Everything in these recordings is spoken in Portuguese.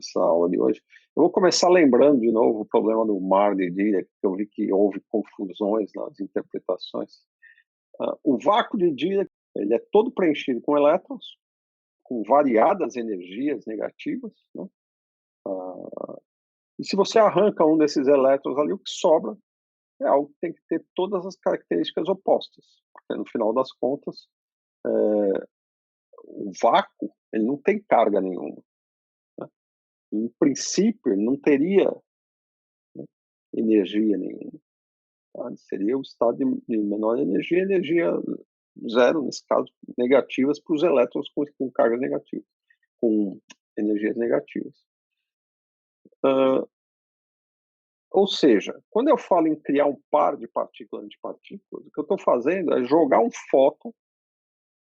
nessa aula de hoje. Eu vou começar lembrando de novo o problema do mar de Dirac, que eu vi que houve confusões nas interpretações. O vácuo de Dirac ele é todo preenchido com elétrons, com variadas energias negativas, né? E se você arranca um desses elétrons ali, o que sobra é algo que tem que ter todas as características opostas, porque no final das contas, o vácuo ele não tem carga nenhuma. Né? Em princípio, ele não teria, né, energia nenhuma. Tá? Seria o estado de menor energia, energia zero, nesse caso, negativas para os elétrons com cargas negativas, com energias negativas. Ou seja, quando eu falo em criar um par de partículas e antipartículas, o que eu estou fazendo é jogar um fóton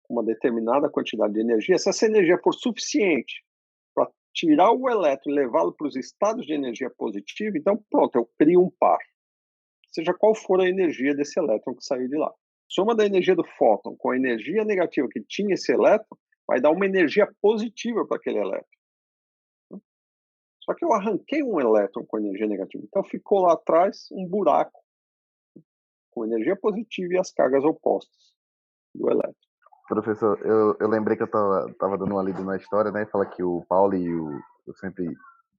com uma determinada quantidade de energia. Se essa energia for suficiente para tirar o elétron e levá-lo para os estados de energia positiva, então pronto, eu crio um par. Seja qual for a energia desse elétron que saiu de lá. Soma da energia do fóton com a energia negativa que tinha esse elétron, vai dar uma energia positiva para aquele elétron. Só que eu arranquei um elétron com energia negativa, então ficou lá atrás um buraco com energia positiva e as cargas opostas do elétron. Professor, eu lembrei que eu tava dando uma lida na história, né? Fala que o Pauli eu sempre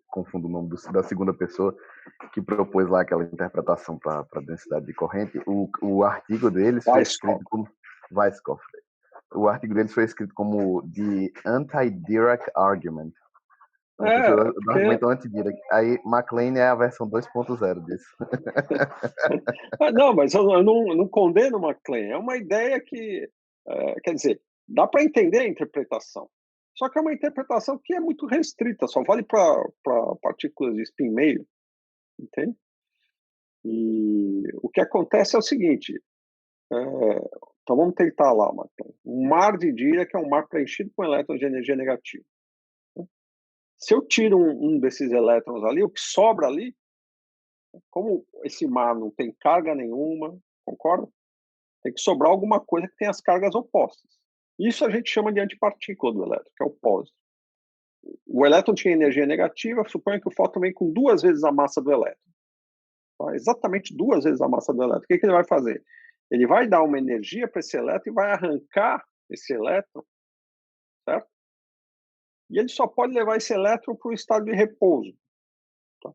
confundo o nome da segunda pessoa, que propôs lá aquela interpretação para a densidade de corrente. O artigo deles foi escrito como Weisskopf. O artigo deles foi escrito como The Anti-Dirac Argument. Do argumento anti-Dirac. Aí MacLane é a versão 2.0 disso. Não, mas eu não condeno MacLane. É uma ideia que, quer dizer, dá para entender a interpretação. Só que é uma interpretação que é muito restrita, só vale para partículas de spin meio, entende? E o que acontece é o seguinte, então vamos tentar lá, MacLane. Um mar de Dirac é um mar preenchido com elétrons de energia negativa. Se eu tiro um desses elétrons ali, o que sobra ali, como esse mar não tem carga nenhuma, concorda? Tem que sobrar alguma coisa que tem as cargas opostas. Isso a gente chama de antipartícula do elétron, que é o pósito. O elétron tinha energia negativa, suponha que o fóton vem com 2 vezes a massa do elétron. Tá? Exatamente 2 vezes a massa do elétron. O que ele vai fazer? Ele vai dar uma energia para esse elétron e vai arrancar esse elétron, certo? E ele só pode levar esse elétron para o estado de repouso. Tá?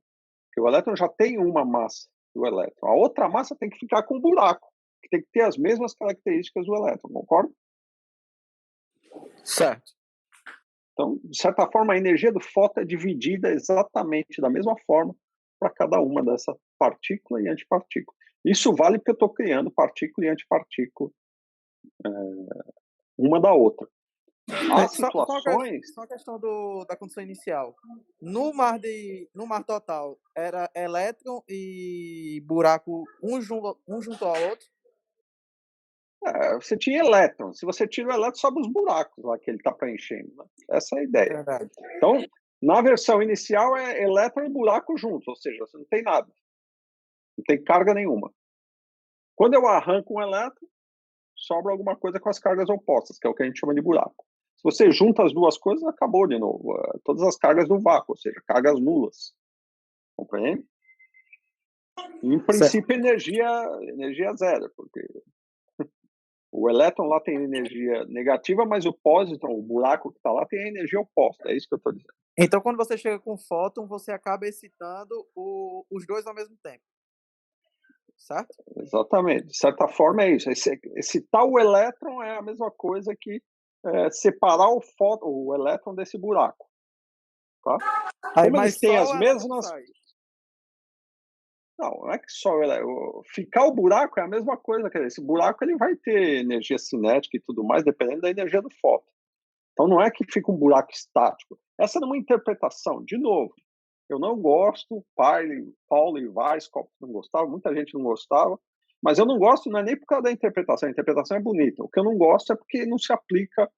Porque o elétron já tem uma massa do elétron. A outra massa tem que ficar com um buraco, que tem que ter as mesmas características do elétron, concorda? Certo. Então, de certa forma, a energia do fóton é dividida exatamente da mesma forma para cada uma dessa partícula e antipartícula. Isso vale porque eu estou criando partícula e antipartícula uma da outra. Há situações... Só a questão da condição inicial. No mar total, era elétron e buraco um junto ao outro? Você tinha elétron. Se você tira o elétron, sobe os buracos lá que ele está preenchendo. Né? Essa é a ideia. Verdade. Então, na versão inicial, é elétron e buraco juntos, ou seja, você não tem nada. Não tem carga nenhuma. Quando eu arranco um elétron, sobra alguma coisa com as cargas opostas, que é o que a gente chama de buraco. Se você junta as duas coisas, acabou de novo. Todas as cargas do vácuo, ou seja, cargas nulas. Compreende? Em princípio, energia zero, porque o elétron lá tem energia negativa, mas o pósitron, o buraco que está lá, tem a energia oposta. É isso que eu estou dizendo. Então, quando você chega com fóton, você acaba excitando os dois ao mesmo tempo. Certo? Exatamente. De certa forma, é isso. Excitar o elétron é a mesma coisa que separar o elétron desse buraco. Tá? Como eles têm as mesmas... Não é que só ficar o buraco é a mesma coisa. Quer dizer, esse buraco ele vai ter energia cinética e tudo mais, dependendo da energia do fóton. Então não é que fica um buraco estático. Essa é uma interpretação. De novo, eu não gosto, Pauli e Weisskopf não gostavam, muita gente não gostava, mas eu não gosto não é nem por causa da interpretação. A interpretação é bonita. O que eu não gosto é porque não se aplica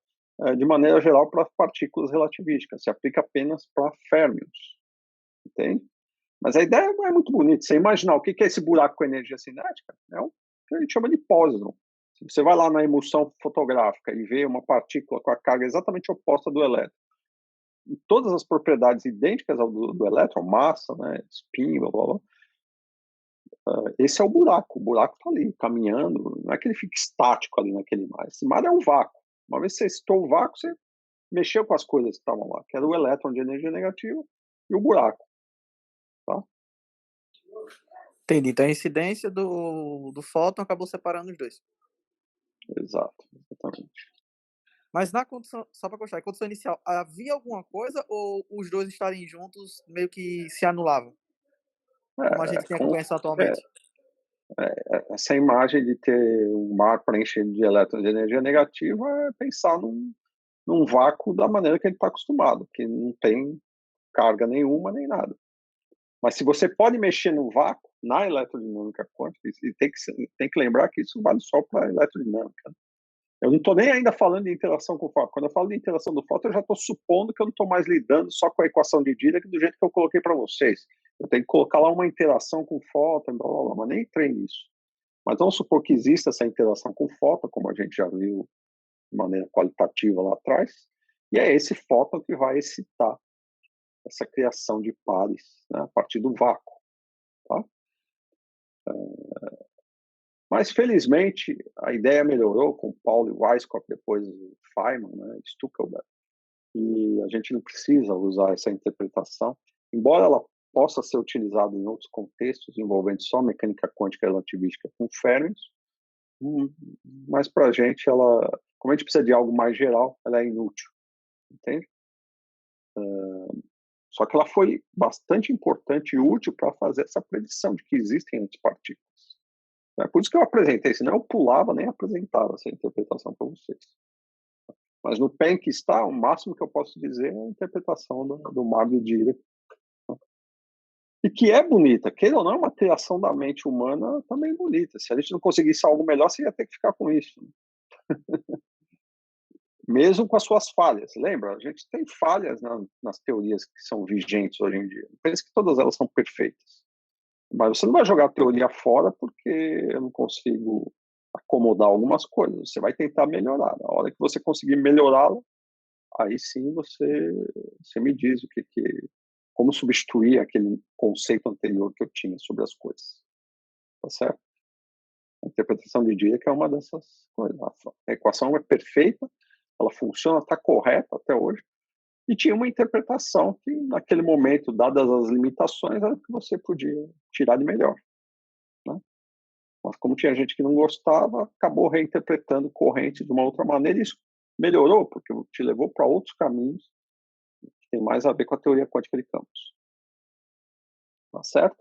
de maneira geral para partículas relativísticas, se aplica apenas para férmions. Entende? Mas a ideia não é muito bonita. Você imaginar o que é esse buraco com energia cinética? É o que a gente chama de pósitron. Se você vai lá na emulsão fotográfica e vê uma partícula com a carga exatamente oposta do elétron, todas as propriedades idênticas ao do elétron, massa, né, spin, blá, blá, blá. Esse é o buraco está ali, caminhando, não é que ele fique estático ali naquele mar. Esse mar é um vácuo. Uma vez que você citou o vácuo, você mexeu com as coisas que estavam lá, que era o elétron de energia negativa e o buraco. Tá? Entendi. Então a incidência do fóton acabou separando os dois. Exato, exatamente. Mas na condição, só para constar, a condição inicial, havia alguma coisa ou os dois estarem juntos meio que se anulavam? Como a gente tem a compreensão atualmente? Essa imagem de ter um mar preenchido de elétrons de energia negativa é pensar num vácuo da maneira que ele está acostumado, que não tem carga nenhuma nem nada. Mas se você pode mexer no vácuo, na eletrodinâmica quântica, e tem que lembrar que isso vale só para a eletrodinâmica. Eu não estou nem ainda falando de interação com o fóton. Quando eu falo de interação do fóton, eu já estou supondo que eu não estou mais lidando só com a equação de Dirac do jeito que eu coloquei para vocês. Eu tenho que colocar lá uma interação com o fóton, blá, blá, blá, mas nem entrei nisso. Mas vamos supor que exista essa interação com o fóton, como a gente já viu de maneira qualitativa lá atrás, e é esse fóton que vai excitar essa criação de pares, né, a partir do vácuo. Tá? Mas, felizmente, a ideia melhorou com Pauli e Weisskopf, depois o Feynman, né, Stuckelberg, e a gente não precisa usar essa interpretação, embora ela possa ser utilizada em outros contextos, envolvendo só mecânica quântica relativística com férmions, mas para a gente, como a gente precisa de algo mais geral, ela é inútil, entende? Só que ela foi bastante importante e útil para fazer essa predição de que existem antipartículas. É por isso que eu apresentei, senão eu pulava nem apresentava essa interpretação para vocês. Mas no PEN que está, o máximo que eu posso dizer é a interpretação do mar de Dirac. E que é bonita, queira ou não, é uma criação da mente humana também bonita. Se a gente não conseguisse algo melhor, você ia ter que ficar com isso. Mesmo com as suas falhas. Lembra? A gente tem falhas nas teorias que são vigentes hoje em dia. Não pense que todas elas são perfeitas. Mas você não vai jogar a teoria fora porque eu não consigo acomodar algumas coisas. Você vai tentar melhorar. Na hora que você conseguir melhorá-la, aí sim você me diz como substituir aquele conceito anterior que eu tinha sobre as coisas. Tá certo? A interpretação de Dirac é uma dessas coisas. A equação é perfeita, ela funciona, está correta até hoje, e tinha uma interpretação que, naquele momento, dadas as limitações, era o que você podia tirar de melhor. Né? Mas como tinha gente que não gostava, acabou reinterpretando corrente de uma outra maneira, e isso melhorou, porque te levou para outros caminhos que tem mais a ver com a teoria quântica de campos. Tá certo?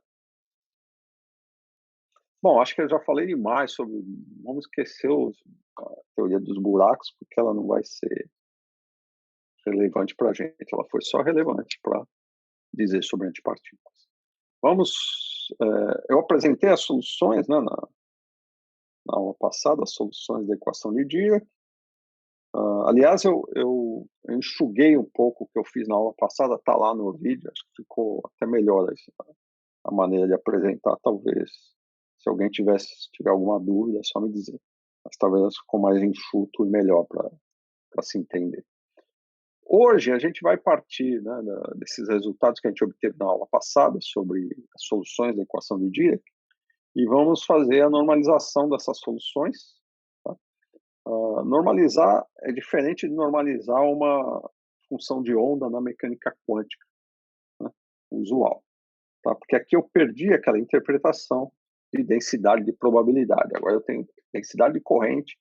Bom, acho que eu já falei demais sobre... Vamos esquecer a teoria dos buracos, porque ela não vai ser relevante para a gente. Ela foi só relevante para dizer sobre antipartículas. Eu apresentei as soluções, né, na aula passada, as soluções da equação de Dirac. Aliás, eu enxuguei um pouco o que eu fiz na aula passada, está lá no vídeo, acho que ficou até melhor a maneira de apresentar, talvez. Se alguém tiver alguma dúvida, é só me dizer. Mas talvez ficou mais enxuto e melhor para se entender. Hoje a gente vai partir, né, desses resultados que a gente obteve na aula passada sobre as soluções da equação de Dirac e vamos fazer a normalização dessas soluções. Tá? Normalizar é diferente de normalizar uma função de onda na mecânica quântica, né, usual. Tá? Porque aqui eu perdi aquela interpretação de densidade de probabilidade. Agora eu tenho densidade de corrente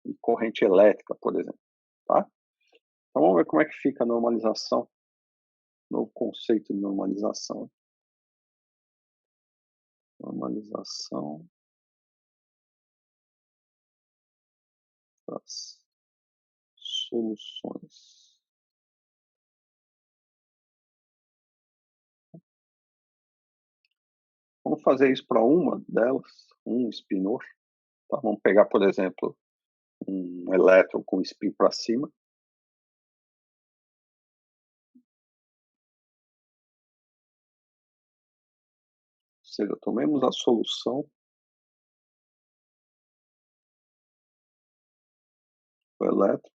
e corrente elétrica, por exemplo. Tá? Então vamos ver como é que fica a normalização, novo conceito de normalização. Normalização das soluções. Vamos fazer isso para uma delas, um spinor. Tá? Vamos pegar, por exemplo, um elétron com spin para cima. Ou seja, tomemos a solução do elétron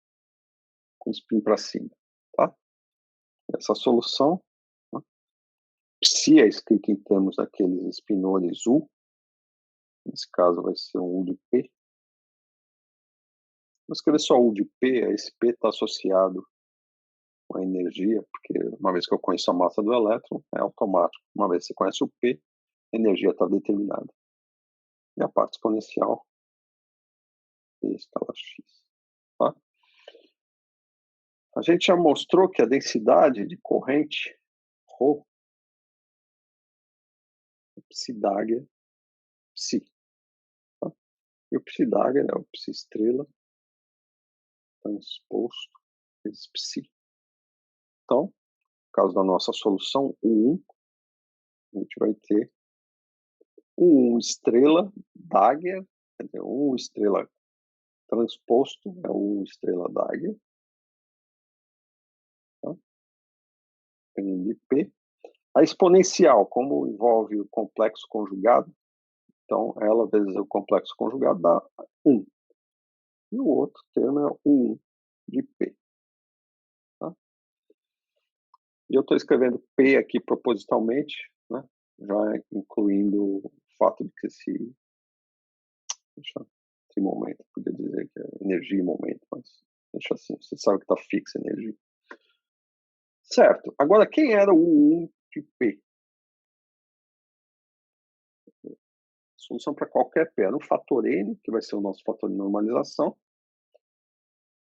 com spin para cima. Tá? Essa solução, né? Psi é escrito em termos daqueles espinores U, nesse caso vai ser um U de P. Vou escrever só U de P, esse P está associado com a energia, porque uma vez que eu conheço a massa do elétron, é automático. Uma vez que você conhece o P, a energia está determinada. E a parte exponencial, P escala X. Tá? A gente já mostrou que a densidade de corrente, ρ, é psi-Dagger, psi. Tá? E o psi-Dagger é o psi-estrela transposto vezes psi. Então, no caso da nossa solução, U1, a gente vai ter U1 estrela Dagger, quer dizer, U1 estrela transposto é o U estrela Dagger, tá? Dependendo de P. A exponencial, como envolve o complexo conjugado, então ela vezes o complexo conjugado dá 1. E o outro termo é o 1 de P. Tá? E eu estou escrevendo P aqui propositalmente, né? Já incluindo o fato de que esse momento, podia dizer que é energia e momento, mas deixa assim, você sabe que está fixa a energia. Certo. Agora, quem era o 1 de P? Solução para qualquer P era um fator N, que vai ser o nosso fator de normalização,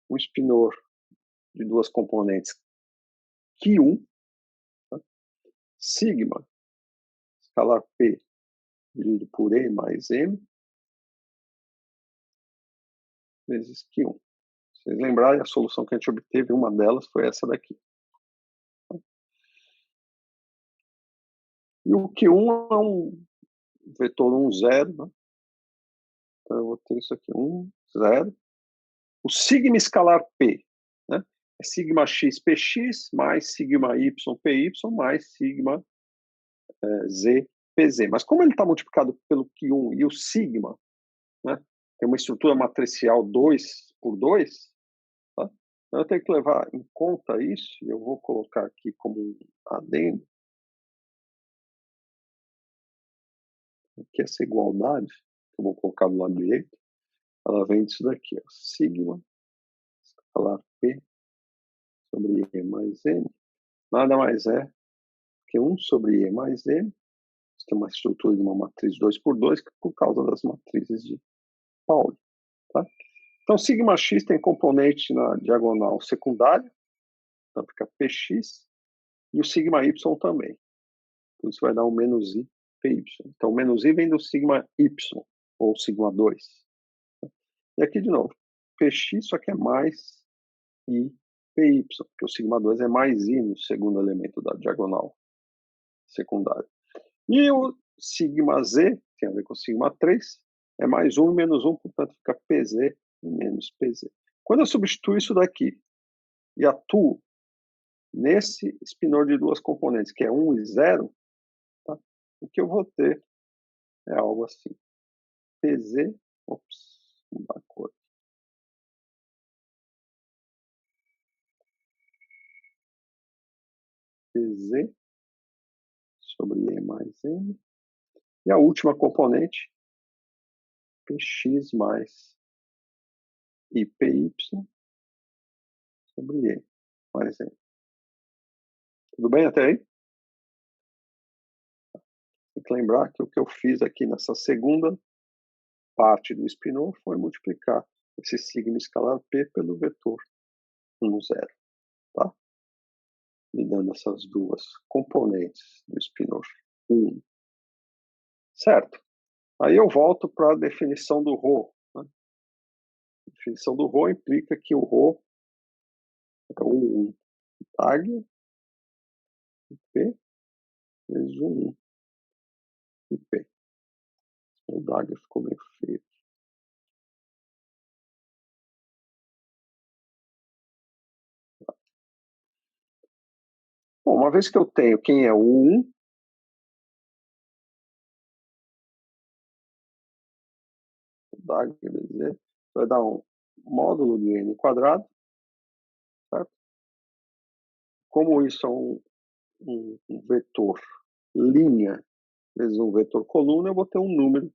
um espinor de duas componentes Q1, tá? Sigma, escalar P, dividido por E mais M, vezes Q1. Se vocês lembrarem, a solução que a gente obteve, uma delas foi essa daqui. E o Q1 é um vetor 1, 0, né? Então eu vou ter isso aqui, 1, 0. O sigma escalar P, né? É sigma x px mais sigma y py mais sigma z pz. Mas como ele está multiplicado pelo Q1 e o sigma, né, tem uma estrutura matricial 2 por 2, tá? Então eu tenho que levar em conta isso, e eu vou colocar aqui como um adendo, que essa igualdade, que eu vou colocar do lado direito, ela vem disso daqui, ó, sigma escalar P sobre E mais M, nada mais é que 1 sobre E mais M, tem uma estrutura de uma matriz 2 por 2, que por causa das matrizes de Pauli. Tá? Então, sigma x tem componente na diagonal secundária, então fica px, e o sigma y também. Então, isso vai dar um menos i py. Então, o menos i vem do sigma y, ou sigma 2. E aqui, de novo, px só que é mais i py, porque o sigma 2 é mais i no segundo elemento da diagonal secundária. E o sigma z, tem a ver com o sigma 3, é mais 1 e menos 1, portanto fica pz e menos pz. Quando eu substituo isso daqui e atuo nesse espinor de duas componentes, que é 1 e 0, tá? O que eu vou ter é algo assim. Pz, ops, mudar a cor. Pz sobre E mais M. E a última componente, Px mais IPY sobre E mais M. Tudo bem até aí? Tem que lembrar que o que eu fiz aqui nessa segunda parte do espinor foi multiplicar esse sigma escalar P pelo vetor 1, 0. Tá? Me dando essas duas componentes do espinor 1. Certo? Aí eu volto para a definição do ρ. Né? A definição do ρ implica que o ρ é o 1 tag P vezes o 1 e P. O Dagger ficou meio feio. Bom, uma vez que eu tenho quem é o 1, o Dagger, quer dizer, vai dar um módulo de n quadrado, certo? como isso é um vetor linha vezes um vetor coluna, eu vou ter um número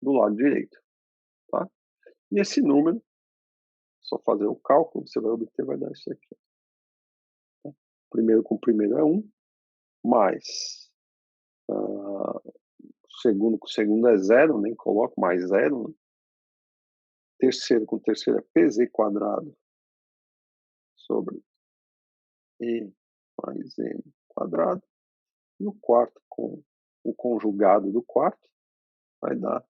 do lado direito. Tá? E esse número, só fazer o cálculo, você vai obter, vai dar isso aqui. Tá? Primeiro com primeiro é 1, mais segundo com segundo é 0, nem coloco, mais 0. Né? Terceiro com terceiro é pz quadrado sobre e mais m quadrado. E o quarto com o conjugado do quarto vai dar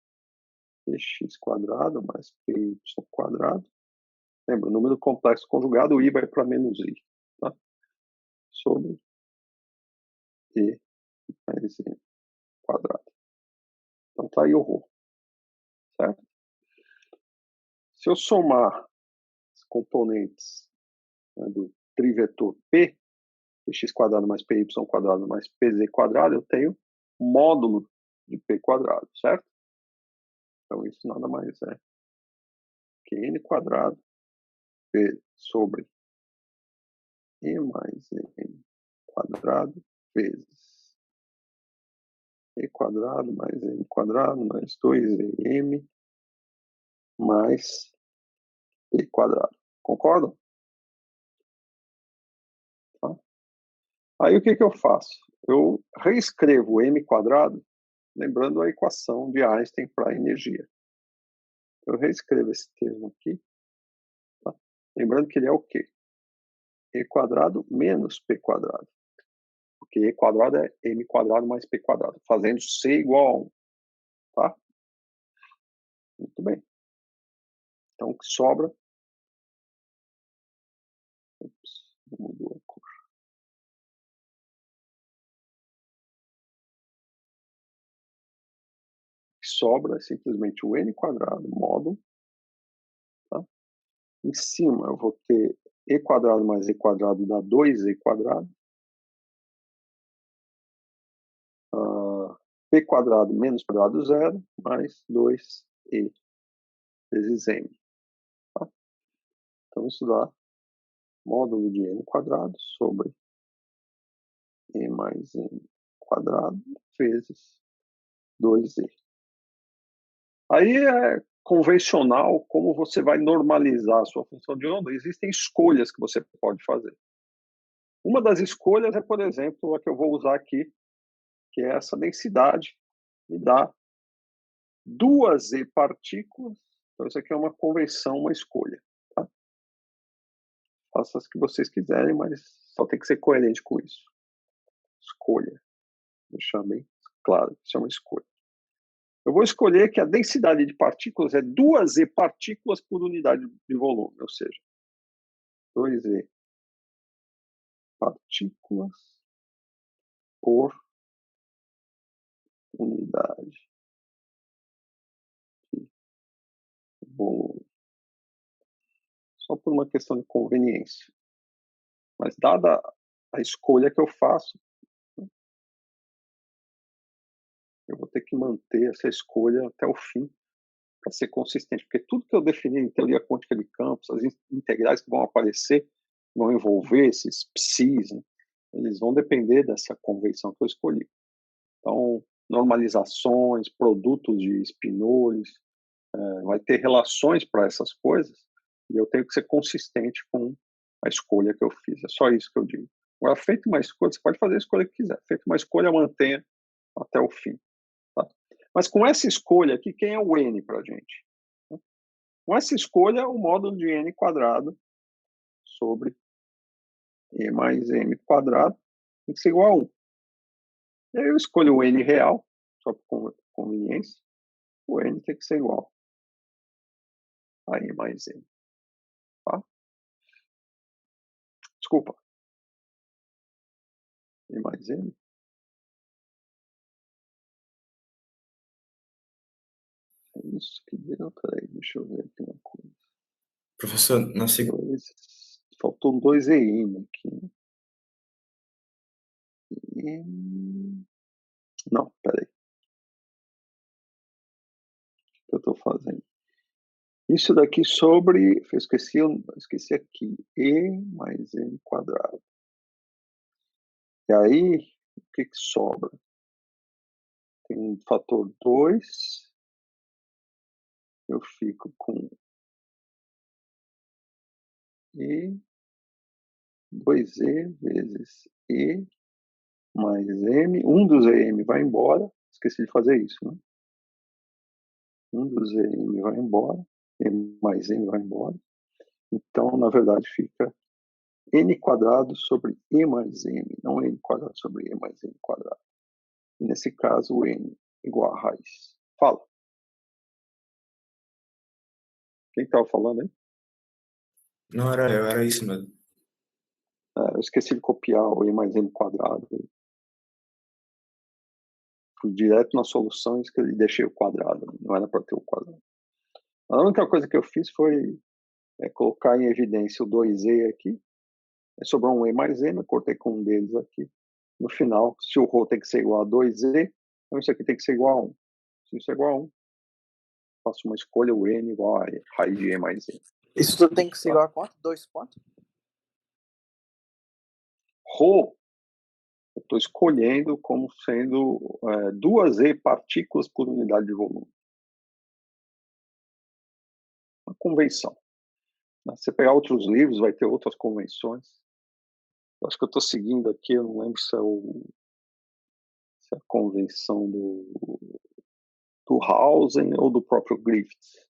px quadrado mais py quadrado. Lembra, número complexo conjugado, o i vai para menos i. Tá? Sobre e mais m quadrado. Então tá aí o ρ. Certo? Se eu somar os componentes, né, do trivetor P, px quadrado mais py quadrado mais pz quadrado, eu tenho módulo de p quadrado, certo? Então isso nada mais é que n quadrado p sobre e mais m quadrado vezes e quadrado mais m quadrado mais 2m mais p quadrado. Concordam? Tá? Aí o que eu faço? Eu reescrevo m quadrado, lembrando a equação de Einstein para a energia. Eu reescrevo esse termo aqui, tá? Lembrando que ele é o quê? E quadrado menos p quadrado. Porque e quadrado é m quadrado mais p quadrado, fazendo c igual a 1. Tá? Muito bem. Então, o que sobra... Ups, mudou a cor. O que sobra é simplesmente o n quadrado módulo. Tá? Em cima, eu vou ter e quadrado mais e quadrado dá 2e quadrado. P quadrado menos quadrado zero, mais 2e vezes m. Tá? Então, isso dá módulo de n quadrado sobre e mais m quadrado vezes 2e. Aí é convencional como você vai normalizar a sua função de onda. Existem escolhas que você pode fazer. Uma das escolhas é, por exemplo, a que eu vou usar aqui, que é essa densidade, me dá 2e partículas. Então, isso aqui é uma convenção, uma escolha. Tá? Faça as que vocês quiserem, mas só tem que ser coerente com isso. Escolha. Deixar bem claro, isso é uma escolha. Eu vou escolher que a densidade de partículas é 2e partículas por unidade de volume, ou seja, 2e partículas por unidade de volume. Só por uma questão de conveniência. Mas dada a escolha que eu faço, eu vou ter que manter essa escolha até o fim para ser consistente, porque tudo que eu defini em teoria quântica de campos, as integrais que vão aparecer, vão envolver esses psis, né, eles vão depender dessa convenção que eu escolhi. Então, normalizações, produtos de espinores, vai ter relações para essas coisas, e eu tenho que ser consistente com a escolha que eu fiz. É só isso que eu digo. Agora, feito uma escolha, você pode fazer a escolha que quiser. Feito uma escolha, mantenha até o fim. Tá? Mas com essa escolha aqui, quem é o n para a gente? Com essa escolha, o módulo de n quadrado sobre e mais m quadrado tem que ser igual a 1. E aí eu escolho o n real, só por conveniência. O n tem que ser igual a e mais m. Tá? Desculpa. E mais m. É isso que deu. Peraí, deixa eu ver aqui uma coisa. Professor, na segunda. Faltou 2 EM aqui. Né? Não, peraí. O que eu estou fazendo? Isso daqui sobre... Eu esqueci aqui. E mais m quadrado. E aí, o que sobra? Tem um fator 2, eu fico com E 2E vezes E mais M. Um dos EM vai embora. Esqueci de fazer isso, né? Um dos EM vai embora. E mais M vai embora. Então, na verdade, fica N quadrado sobre E mais M, não N quadrado sobre E mais M quadrado. E nesse caso, o N igual a raiz. Fala. Quem estava falando aí? Não era eu, era isso mesmo. Eu esqueci de copiar o E mais M quadrado. Fui direto na solução e deixei o quadrado. Não era para ter o quadrado. A única coisa que eu fiz foi colocar em evidência o 2E aqui. Sobrou um E mais M, eu cortei com um deles aqui. No final, se o ρ tem que ser igual a 2E, então isso aqui tem que ser igual a 1. Se isso é igual a 1, faço uma escolha, o N igual a raiz de E mais M. Isso tudo tem que ser igual a quanto? 2 quanto? ρ, eu estou escolhendo como sendo 2E partículas por unidade de volume. Uma convenção. Se você pegar outros livros, vai ter outras convenções. Eu acho que eu estou seguindo aqui, eu não lembro se é a convenção do Hausen ou do próprio Griffiths.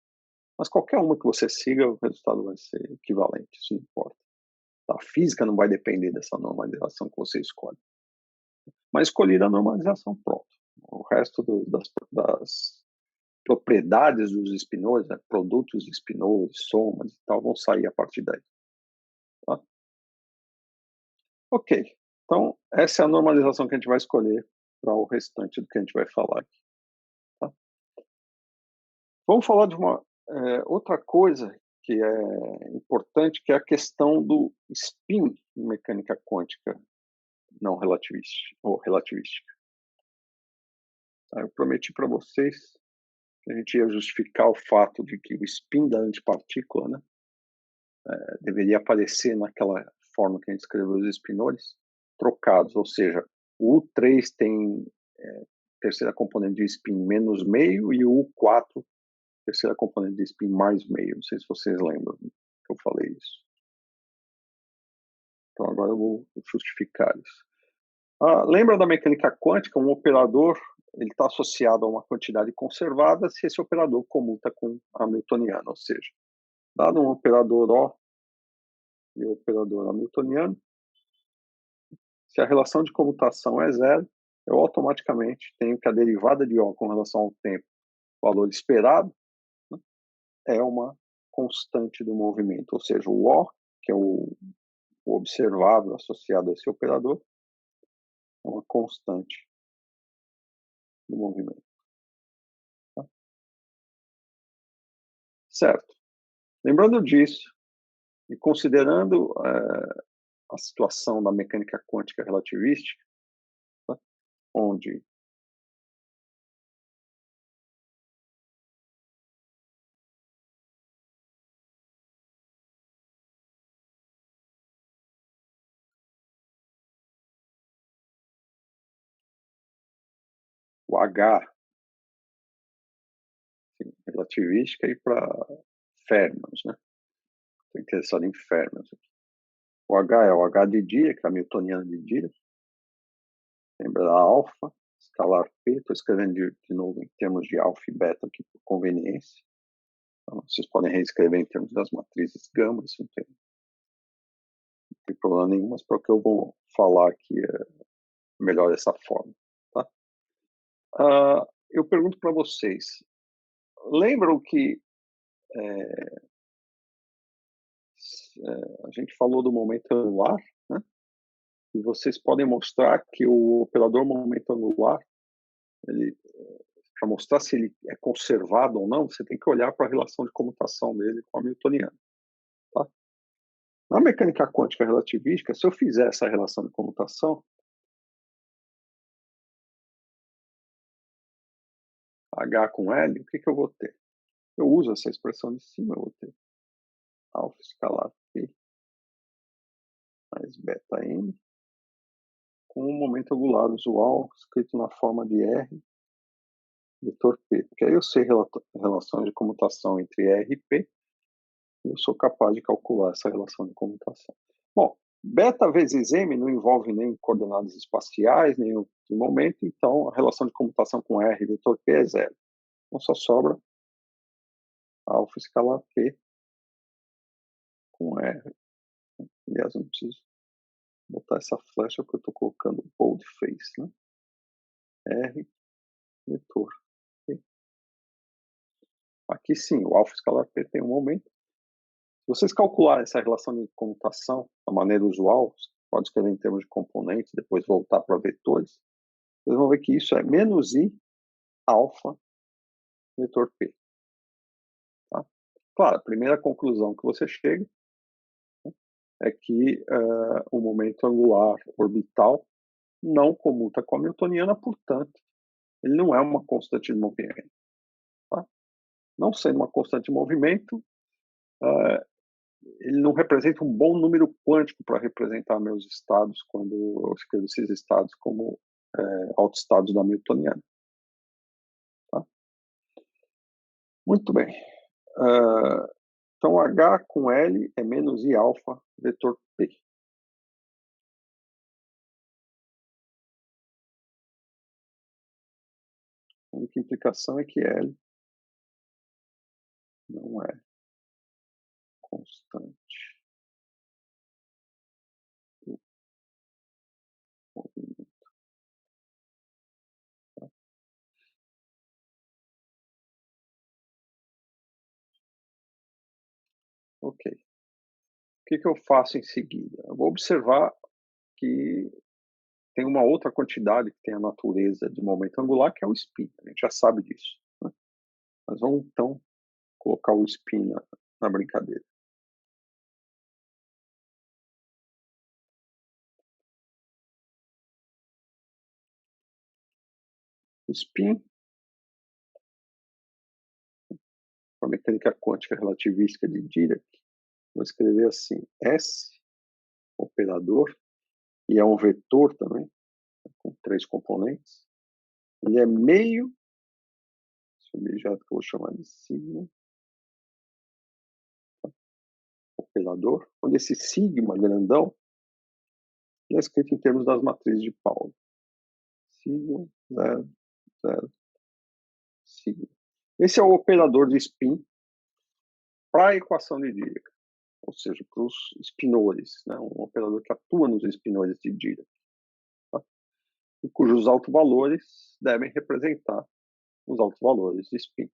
Mas qualquer uma que você siga, o resultado vai ser equivalente, isso não importa. A física não vai depender dessa normalização que você escolhe. Mas escolhida a normalização, pronto. O resto das propriedades dos espinhos, né, produtos de espinhos, somas e tal, vão sair a partir daí. Tá? Ok. Então, essa é a normalização que a gente vai escolher para o restante do que a gente vai falar aqui. Tá? Vamos falar de uma outra coisa que é importante, que é a questão do spin em mecânica quântica não relativística, ou relativística. Tá? Eu prometi para vocês que a gente ia justificar o fato de que o spin da antipartícula, né, deveria aparecer naquela forma que a gente escreveu os espinores, trocados, ou seja, o U3 tem terceira componente de spin menos meio e o U4 terceira componente de spin mais meio. Não sei se vocês lembram que eu falei isso. Então agora eu vou justificar isso. Lembra da mecânica quântica? Um operador ele está associado a uma quantidade conservada se esse operador comuta com a hamiltoniana, ou seja, dado um operador O e o operador hamiltoniano, se a relação de comutação é zero, eu automaticamente tenho que a derivada de O com relação ao tempo, valor esperado, né, é uma constante do movimento, ou seja, o O, que é o observável associado a esse operador, é uma constante do movimento. Tá? Certo. Lembrando disso, e considerando a situação da mecânica quântica relativística, tá? Onde o H, assim, relativística, e para Fermions, né? Estou interessado em Fermions aqui. O H é o H de Dirac, que é a hamiltoniana de Dirac. Lembra da alfa, escalar P, estou escrevendo de novo em termos de alfa e beta aqui por conveniência. Então, vocês podem reescrever em termos das matrizes gama, isso não tem problema nenhum, mas para o que eu vou falar aqui é melhor dessa forma. Tá? Eu pergunto para vocês, lembram que a gente falou do momento anular, né? E vocês podem mostrar que o operador momento anular, para mostrar se ele é conservado ou não, você tem que olhar para a relação de comutação dele com a hamiltoniana. Tá? Na mecânica quântica relativística, se eu fizer essa relação de comutação, H com L, o que eu vou ter? Eu uso essa expressão de cima, eu vou ter alfa escalar P mais beta M com um momento angular usual escrito na forma de R vetor P. Porque aí eu sei relações de comutação entre R e P e eu sou capaz de calcular essa relação de comutação. Bom, beta vezes M não envolve nem coordenadas espaciais, nem o momento, então a relação de comutação com R vetor P é zero. Então só sobra alfa escalar P com R. Aliás, eu não preciso botar essa flecha porque eu estou colocando boldface, né? R vetor P. Aqui sim, o alfa escalar P tem um momento. Se vocês calcularem essa relação de comutação da maneira usual, pode escrever em termos de componentes, depois voltar para vetores, vocês vão ver que isso é menos I alfa vetor P. Tá? Claro, a primeira conclusão que você chega é que o momento angular orbital não comuta com a newtoniana, portanto, ele não é uma constante de movimento. Tá? Não sendo uma constante de movimento, ele não representa um bom número quântico para representar meus estados quando eu escrevo esses estados como autoestados da newtoniana. Tá? Muito bem. Então, H com L é menos I alfa vetor P. A única implicação é que L não é constante do movimento. Tá? Ok. O que eu faço em seguida? Eu vou observar que tem uma outra quantidade que tem a natureza de momento angular, que é o spin. A gente já sabe disso. Né? Mas vamos, então, colocar o spin na brincadeira. O spin, a mecânica quântica relativística de Dirac, vou escrever assim, S, operador, e é um vetor também, com 3 componentes. Ele é meio, esse objeto que eu vou chamar de sigma, operador, onde esse sigma grandão é escrito em termos das matrizes de Pauli. Sigma, 0, 0, sigma. Esse é o operador de spin para a equação de Dirac, ou seja, para os spinores, né? Um operador que atua nos spinores de Dirac, tá? E cujos autovalores devem representar os autovalores de spin.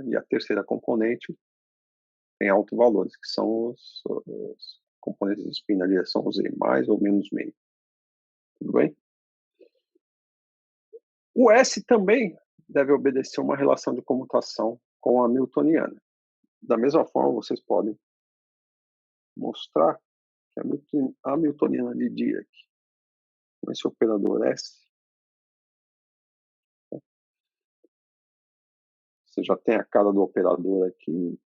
E a terceira componente tem autovalores, que são os componentes de spin na direção Z, mais ou menos meio. Tudo bem? O S também deve obedecer uma relação de comutação com a newtoniana. Da mesma forma, vocês podem mostrar que a newtoniana de Dirac, com esse operador S, você já tem a cara do operador aqui.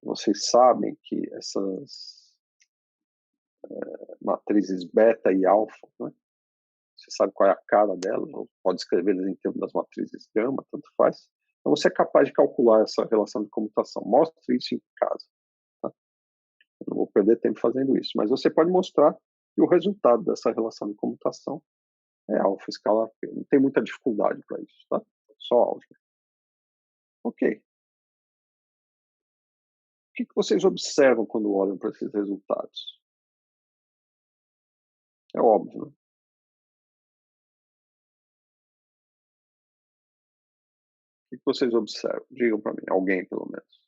Vocês sabem que essas matrizes beta e alfa, né? Você sabe qual é a cara delas, ou pode escrever em termos das matrizes gama, tanto faz. Então você é capaz de calcular essa relação de comutação. Mostre isso em casa. Tá? Eu não vou perder tempo fazendo isso, mas você pode mostrar que o resultado dessa relação de comutação é alfa escalar P. Não tem muita dificuldade para isso, tá? Só álgebra. Ok. O que vocês observam quando olham para esses resultados? É óbvio, né? O que vocês observam? Digam para mim, alguém pelo menos.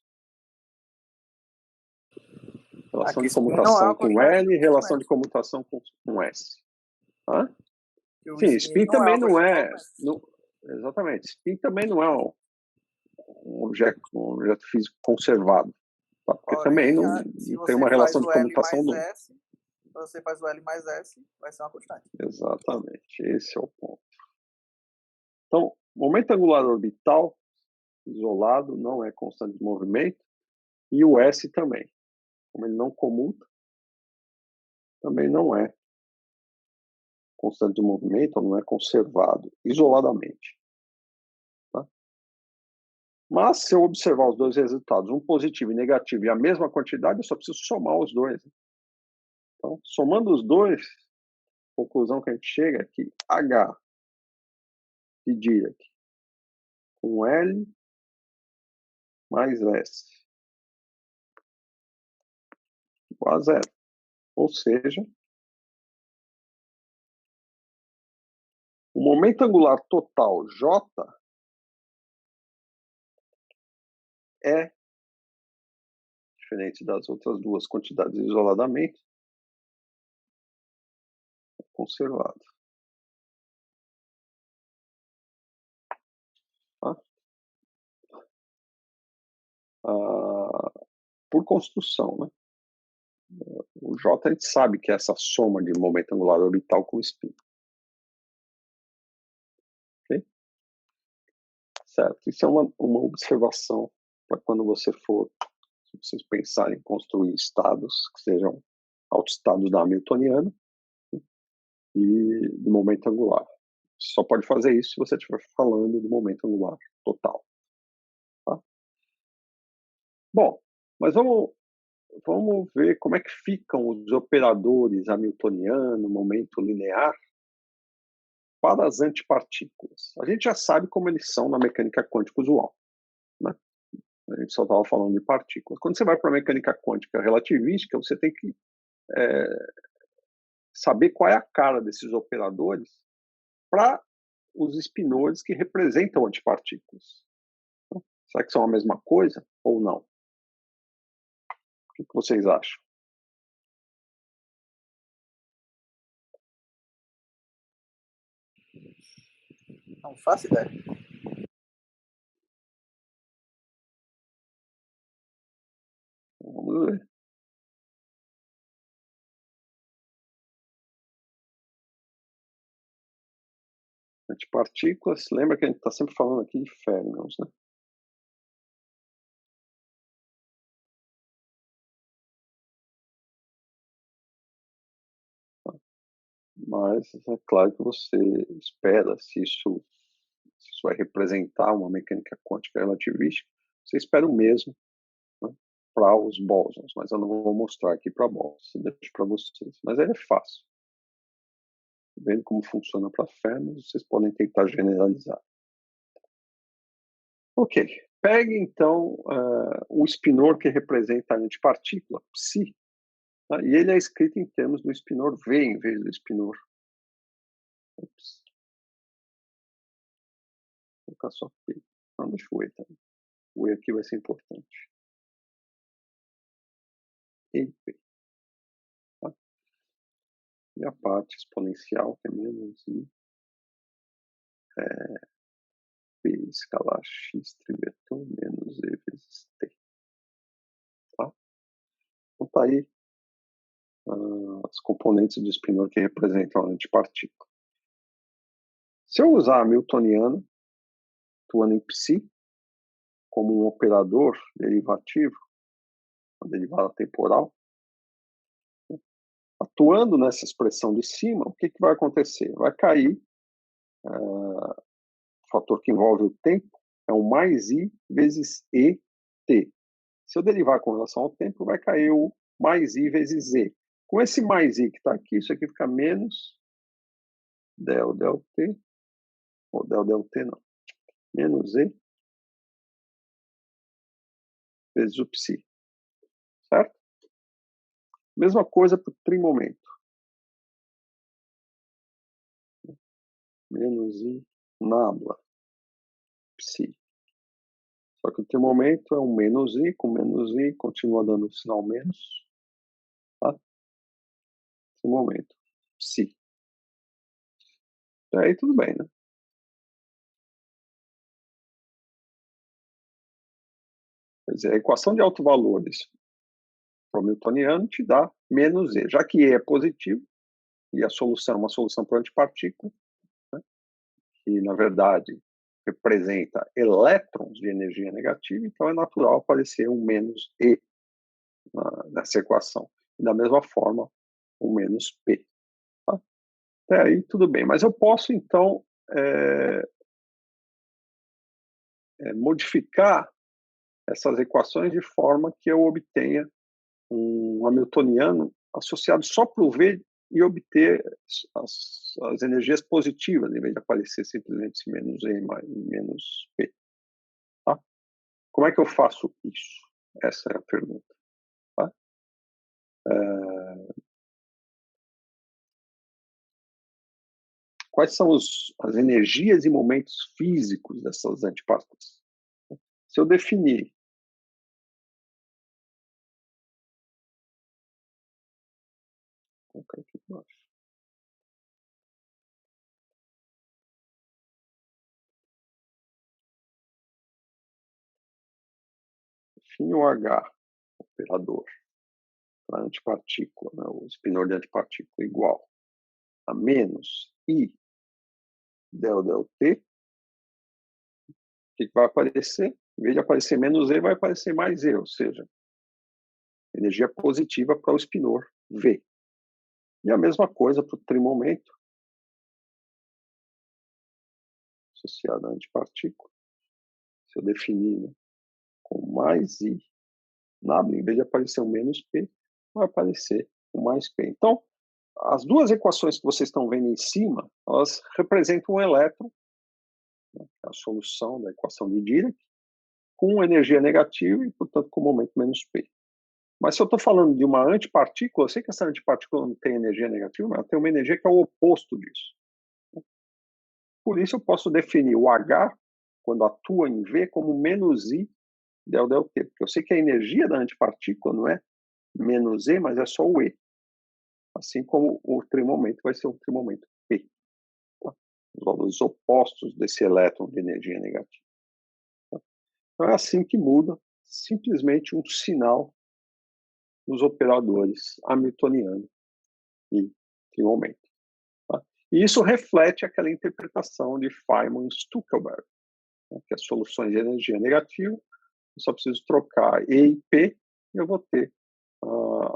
Relação de comutação com L, relação de comutação com S. Hã? Sim, spin também não é. Exatamente. Spin também não é um objeto físico conservado. Tá? Porque também não tem uma relação de comutação nula. Se você faz o L mais S, vai ser uma constante. Exatamente. Esse é o ponto. Então, momento angular orbital isolado não é constante de movimento, e o S também. Como ele não comuta, também não é constante de movimento não é conservado isoladamente. Tá? Mas, se eu observar os dois resultados, um positivo e negativo, e a mesma quantidade, eu só preciso somar os dois. Então, somando os dois, a conclusão que a gente chega é que H de Dirac com L mais S igual a zero. Ou seja, o momento angular total J é, diferente das outras duas quantidades isoladamente, conservado. Tá? Por construção, né? O J a gente sabe que é essa soma de momento angular orbital com spin. Ok? Certo. Isso é uma observação para quando você for, se vocês pensarem em construir estados que sejam autoestados da Hamiltoniana e do momento angular. Você só pode fazer isso se você estiver falando do momento angular total. Tá? Bom, mas vamos ver como é que ficam os operadores hamiltoniano, momento linear, para as antipartículas. A gente já sabe como eles são na mecânica quântica usual. Né? A gente só estava falando de partículas. Quando você vai para a mecânica quântica relativística, você tem que saber qual é a cara desses operadores para os spinores que representam antipartículas. Será que são a mesma coisa ou não? O que vocês acham? Não faço ideia. Vamos ver. Antipartículas, lembra que a gente está sempre falando aqui de férmions, né? Mas é claro que você espera, se isso vai representar uma mecânica quântica relativística, você espera o mesmo, né, para os bósons, mas eu não vou mostrar aqui para bósons, deixo para vocês. Mas é fácil. Vendo como funciona para férmions, vocês podem tentar generalizar. Ok, pegue então o spinor que representa a antipartícula, psi, tá? E ele é escrito em termos do spinor V em vez do spinor. Ops. Vou colocar só P. Não, deixa o E também. O E aqui vai ser importante. E P. Tá? E a parte exponencial, que é menos I, P escalar X trivetor menos E vezes T. Tá? Então tá aí as componentes do spinor que representam a antipartícula. Se eu usar a Hamiltoniana, atuando em psi, como um operador derivativo, uma derivada temporal, atuando nessa expressão de cima, o que vai acontecer? Vai cair, o fator que envolve o tempo é um mais I vezes ET. Se eu derivar com relação ao tempo, vai cair o mais I vezes Z. Com esse mais I que está aqui, isso aqui fica menos del T, ou del T não, menos E vezes o psi. Certo? Mesma coisa para o trimomento. Menos I nabla psi. Só que o trimomento é um menos I, com menos I, continua dando o sinal menos. Tá? Trimomento. Psi. E aí tudo bem, né? Quer dizer, a equação de autovalores para o Hamiltoniano te dá menos E. Já que E é positivo, e a solução é uma solução para antipartícula, né, que na verdade representa elétrons de energia negativa, então é natural aparecer um menos E nessa equação. Da mesma forma, um menos P. Tá? Até aí tudo bem, mas eu posso então modificar essas equações de forma que eu obtenha um hamiltoniano associado só para o V e obter as energias positivas, em vez de aparecer simplesmente esse menos E mais menos P. Tá? Como é que eu faço isso? Essa é a pergunta. Tá? Quais são as energias e momentos físicos dessas antipartículas? Se eu definir aqui embaixo. Define o H, operador, para antipartícula, né, o espinor de antipartícula igual a menos I del del T. O que vai aparecer? Em vez de aparecer menos E, vai aparecer mais E, ou seja, energia positiva para o espinor V. E a mesma coisa para o trimomento, associado à antipartícula. Se eu definir, né, com mais I, nada, em vez de aparecer um menos P, vai aparecer o mais P. Então, as duas equações que vocês estão vendo em cima, elas representam um elétron, né, a solução da equação de Dirac, com energia negativa e, portanto, com momento menos P. Mas se eu estou falando de uma antipartícula, eu sei que essa antipartícula não tem energia negativa, mas ela tem uma energia que é o oposto disso. Por isso eu posso definir o H, quando atua em V, como menos I del del T, porque eu sei que a energia da antipartícula não é menos E, mas é só o E. Assim como o trimomento vai ser um trimomento P. Tá? Os valores opostos desse elétron de energia negativa. Tá? Então é assim que muda simplesmente um sinal nos operadores hamiltoniano e trimomento. Tá? E isso reflete aquela interpretação de Feynman-Stuckelberg, né, que as soluções de energia negativa, eu só preciso trocar E e P e eu vou ter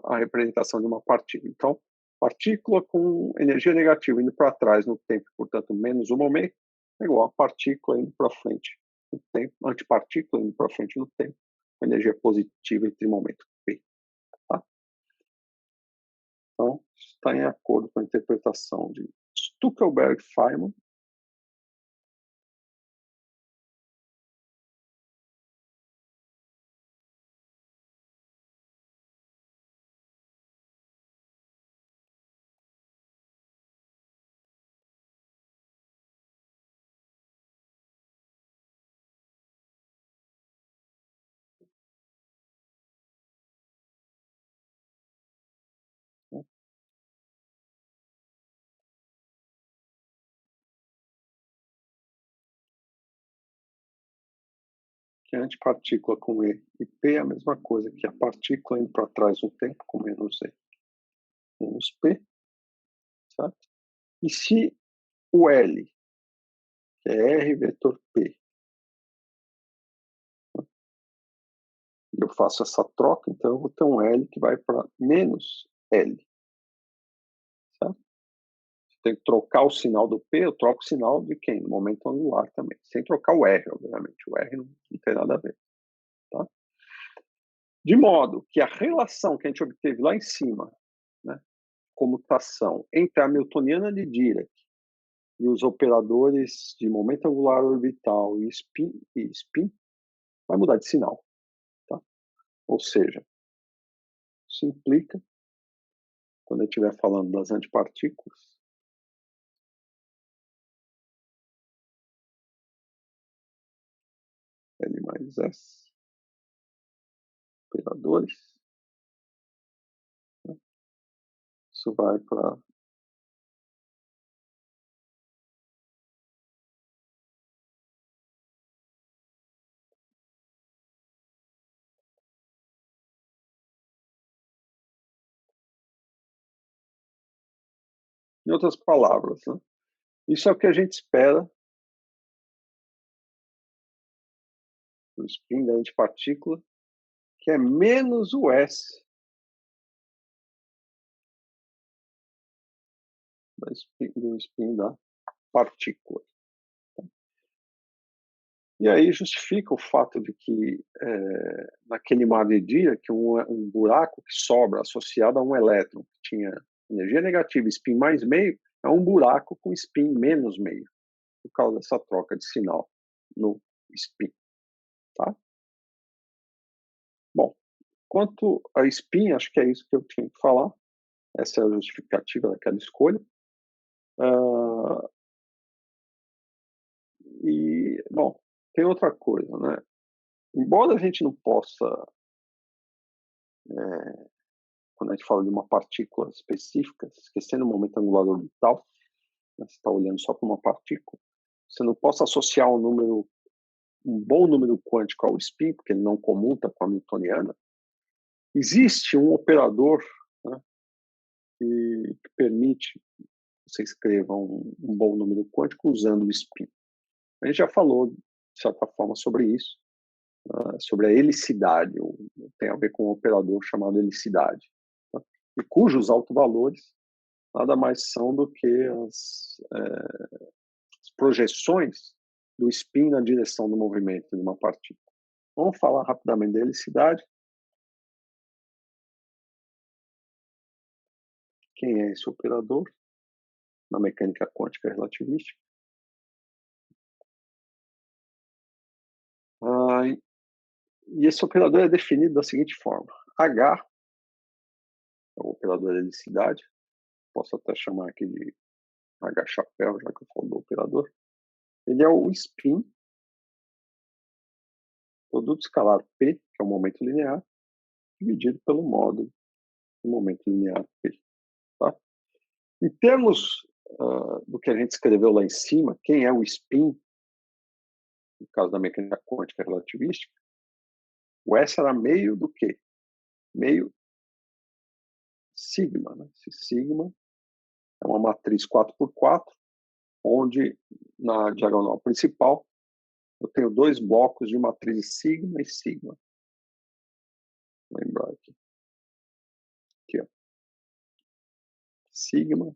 a representação de uma partícula. Então, partícula com energia negativa indo para trás no tempo, portanto, menos o momento, é igual a partícula indo para frente no tempo, antipartícula indo para frente no tempo, com energia positiva entre momento P. Tá? Então, está em acordo com a interpretação de Stuckelberg-Feynman. Que a antipartícula com E e P é a mesma coisa que a partícula indo para trás no tempo com menos E menos P, certo? E se o L, que é R vetor P, eu faço essa troca, então eu vou ter um L que vai para menos L, certo? Se tem que trocar o sinal do P, eu troco o sinal de quem? No momento angular também, sem trocar o R, obviamente. O R não tem nada a ver. Tá? De modo que a relação que a gente obteve lá em cima, né, comutação entre a hamiltoniana de Dirac e os operadores de momento angular orbital e spin vai mudar de sinal. Tá? Ou seja, isso implica, quando eu estiver falando das antipartículas, L mais S, operadores, né? Isso vai para em outras palavras, né? Isso é o que a gente espera do spin da antipartícula, que é menos o S do spin da partícula. E aí justifica o fato de que, naquele mar de dia, que um buraco que sobra associado a um elétron que tinha energia negativa e spin mais meio, é um buraco com spin menos meio, por causa dessa troca de sinal no spin. Tá? Bom, quanto a spin, acho que é isso que eu tinha que falar. Essa é a justificativa daquela escolha. E, bom, tem outra coisa, né? Embora a gente não possa, quando a gente fala de uma partícula específica, esquecendo o momento angular orbital, né, você está olhando só para uma partícula, você não possa associar um bom número quântico ao spin, porque ele não comuta com a newtoniana. Existe um operador, né, que permite que você escreva um bom número quântico usando o spin. A gente já falou, de certa forma, sobre isso, sobre a helicidade, tem a ver com um operador chamado helicidade, tá? E cujos autovalores nada mais são do que as projeções do spin na direção do movimento de uma partícula. Vamos falar rapidamente da helicidade. Quem é esse operador na mecânica quântica relativística? E esse operador é definido da seguinte forma: H é o operador da helicidade, posso até chamar aqui de H chapéu, já que eu falo do operador. Ele é o spin, produto escalar P, que é o momento linear, dividido pelo módulo do momento linear P. Tá? Em termos do que a gente escreveu lá em cima, quem é o spin, no caso da mecânica quântica relativística, o S era meio do quê? Meio sigma. Né? Esse sigma é uma matriz 4x4, onde na diagonal principal eu tenho dois blocos de matriz sigma e sigma. Vou lembrar aqui. Aqui, ó. Sigma,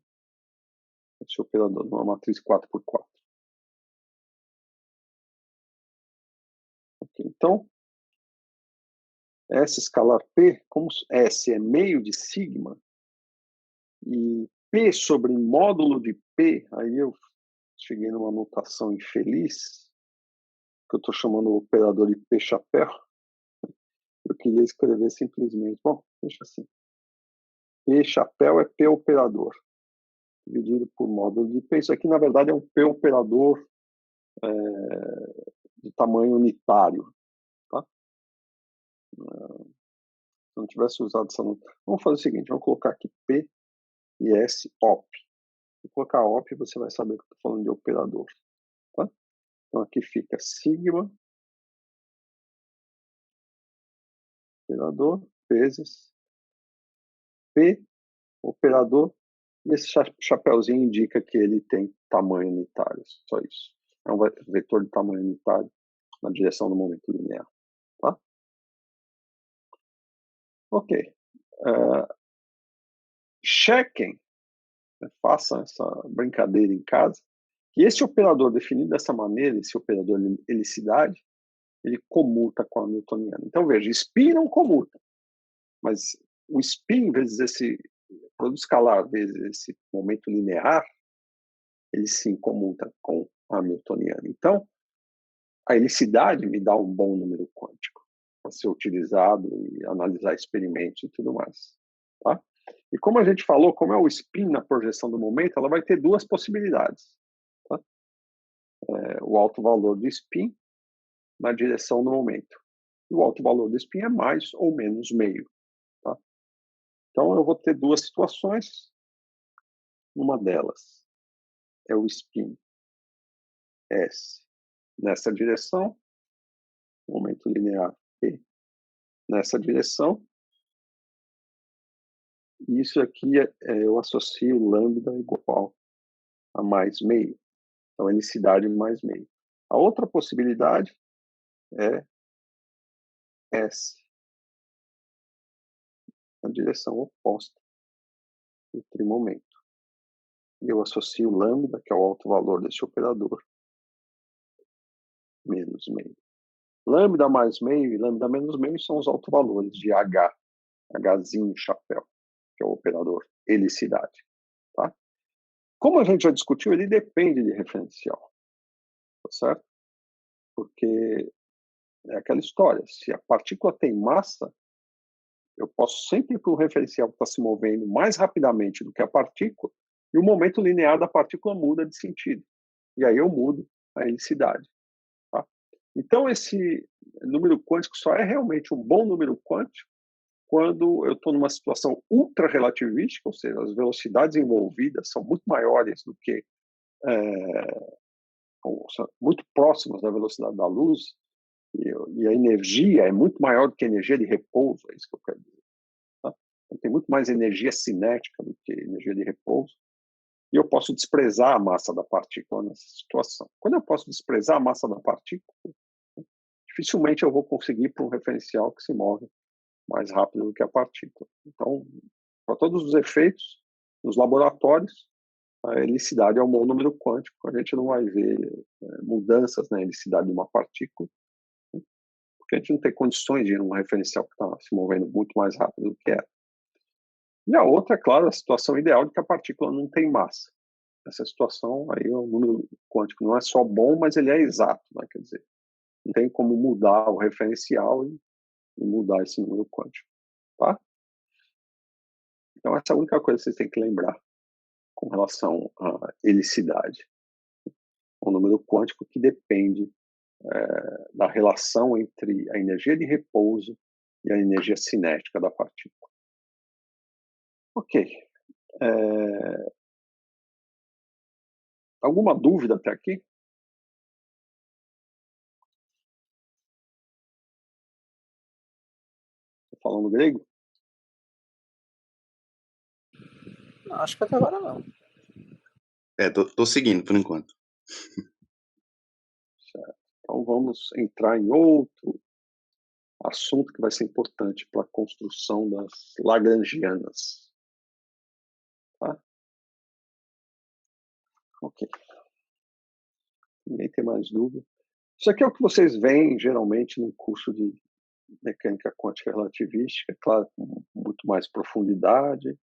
esse operador numa matriz 4x4. Okay. Então, S escalar P, como S é meio de sigma, e P sobre módulo de P, aí eu cheguei numa notação infeliz, que eu estou chamando o operador de P chapéu. Eu queria escrever simplesmente, bom, deixa assim. P chapéu é P operador, dividido por módulo de P. Isso aqui, na verdade, é um P operador de tamanho unitário. Tá? Se eu não tivesse usado essa nota. Vamos fazer o seguinte, vamos colocar aqui P e S op. Se colocar op, você vai saber que eu estou falando de operador. Tá? Então aqui fica sigma, operador, vezes P, operador, e esse chapéuzinho indica que ele tem tamanho unitário, só isso. É um vetor de tamanho unitário na direção do momento linear. Tá? Ok. Chequem, façam essa brincadeira em casa, que esse operador definido dessa maneira, esse operador de helicidade, ele comuta com a newtoniana. Então, veja, spin não comuta, mas o spin vezes esse produto escalar vezes esse momento linear, ele sim comuta com a hamiltoniana. Então, a helicidade me dá um bom número quântico para ser utilizado e analisar experimentos e tudo mais. Tá? E como a gente falou, como é o spin na projeção do momento, ela vai ter duas possibilidades. Tá? O alto valor do spin na direção do momento. E o alto valor do spin é mais ou menos meio. Tá? Então, eu vou ter duas situações. Uma delas é o spin S nessa direção, momento linear P nessa direção. E isso aqui eu associo lambda igual a mais meio. Então, helicidade mais meio. A outra possibilidade é S na direção oposta do trimomento. E eu associo lambda, que é o alto valor desse operador, menos meio. Lambda mais meio e lambda menos meio são os autovalores de H, Hzinho chapéu, que é o operador helicidade. Tá? Como a gente já discutiu, ele depende de referencial, tá certo? Porque é aquela história, se a partícula tem massa, eu posso sempre ir para um referencial que está se movendo mais rapidamente do que a partícula, e o momento linear da partícula muda de sentido. E aí eu mudo a helicidade. Tá? Então, esse número quântico só é realmente um bom número quântico quando eu estou numa situação ultra-relativística, ou seja, as velocidades envolvidas são muito maiores do que muito próximas da velocidade da luz, e a energia é muito maior do que a energia de repouso, é isso que eu quero dizer. Tá? Então, tem muito mais energia cinética do que energia de repouso, e eu posso desprezar a massa da partícula nessa situação. Quando eu posso desprezar a massa da partícula, dificilmente eu vou conseguir para um referencial que se move mais rápido do que a partícula. Então, para todos os efeitos, nos laboratórios, a helicidade é um bom número quântico, a gente não vai ver mudanças na helicidade de uma partícula, porque a gente não tem condições de ir num referencial que está se movendo muito mais rápido do que ela. E a outra, é claro, a situação ideal de que a partícula não tem massa. Essa situação aí, o número quântico não é só bom, mas ele é exato, né? Quer dizer, não tem como mudar o referencial e mudar esse número quântico, tá? Então, essa é a única coisa que vocês têm que lembrar com relação à helicidade. Um número quântico que depende da relação entre a energia de repouso e a energia cinética da partícula. Ok. Alguma dúvida até aqui? Estou falando grego? Acho que até agora não. Tô seguindo por enquanto. Certo. Então vamos entrar em outro assunto que vai ser importante para a construção das lagrangianas. Tá? Ok. Ninguém tem mais dúvida. Isso aqui é o que vocês veem geralmente no curso de mecânica quântica relativística, claro, com muito mais profundidade,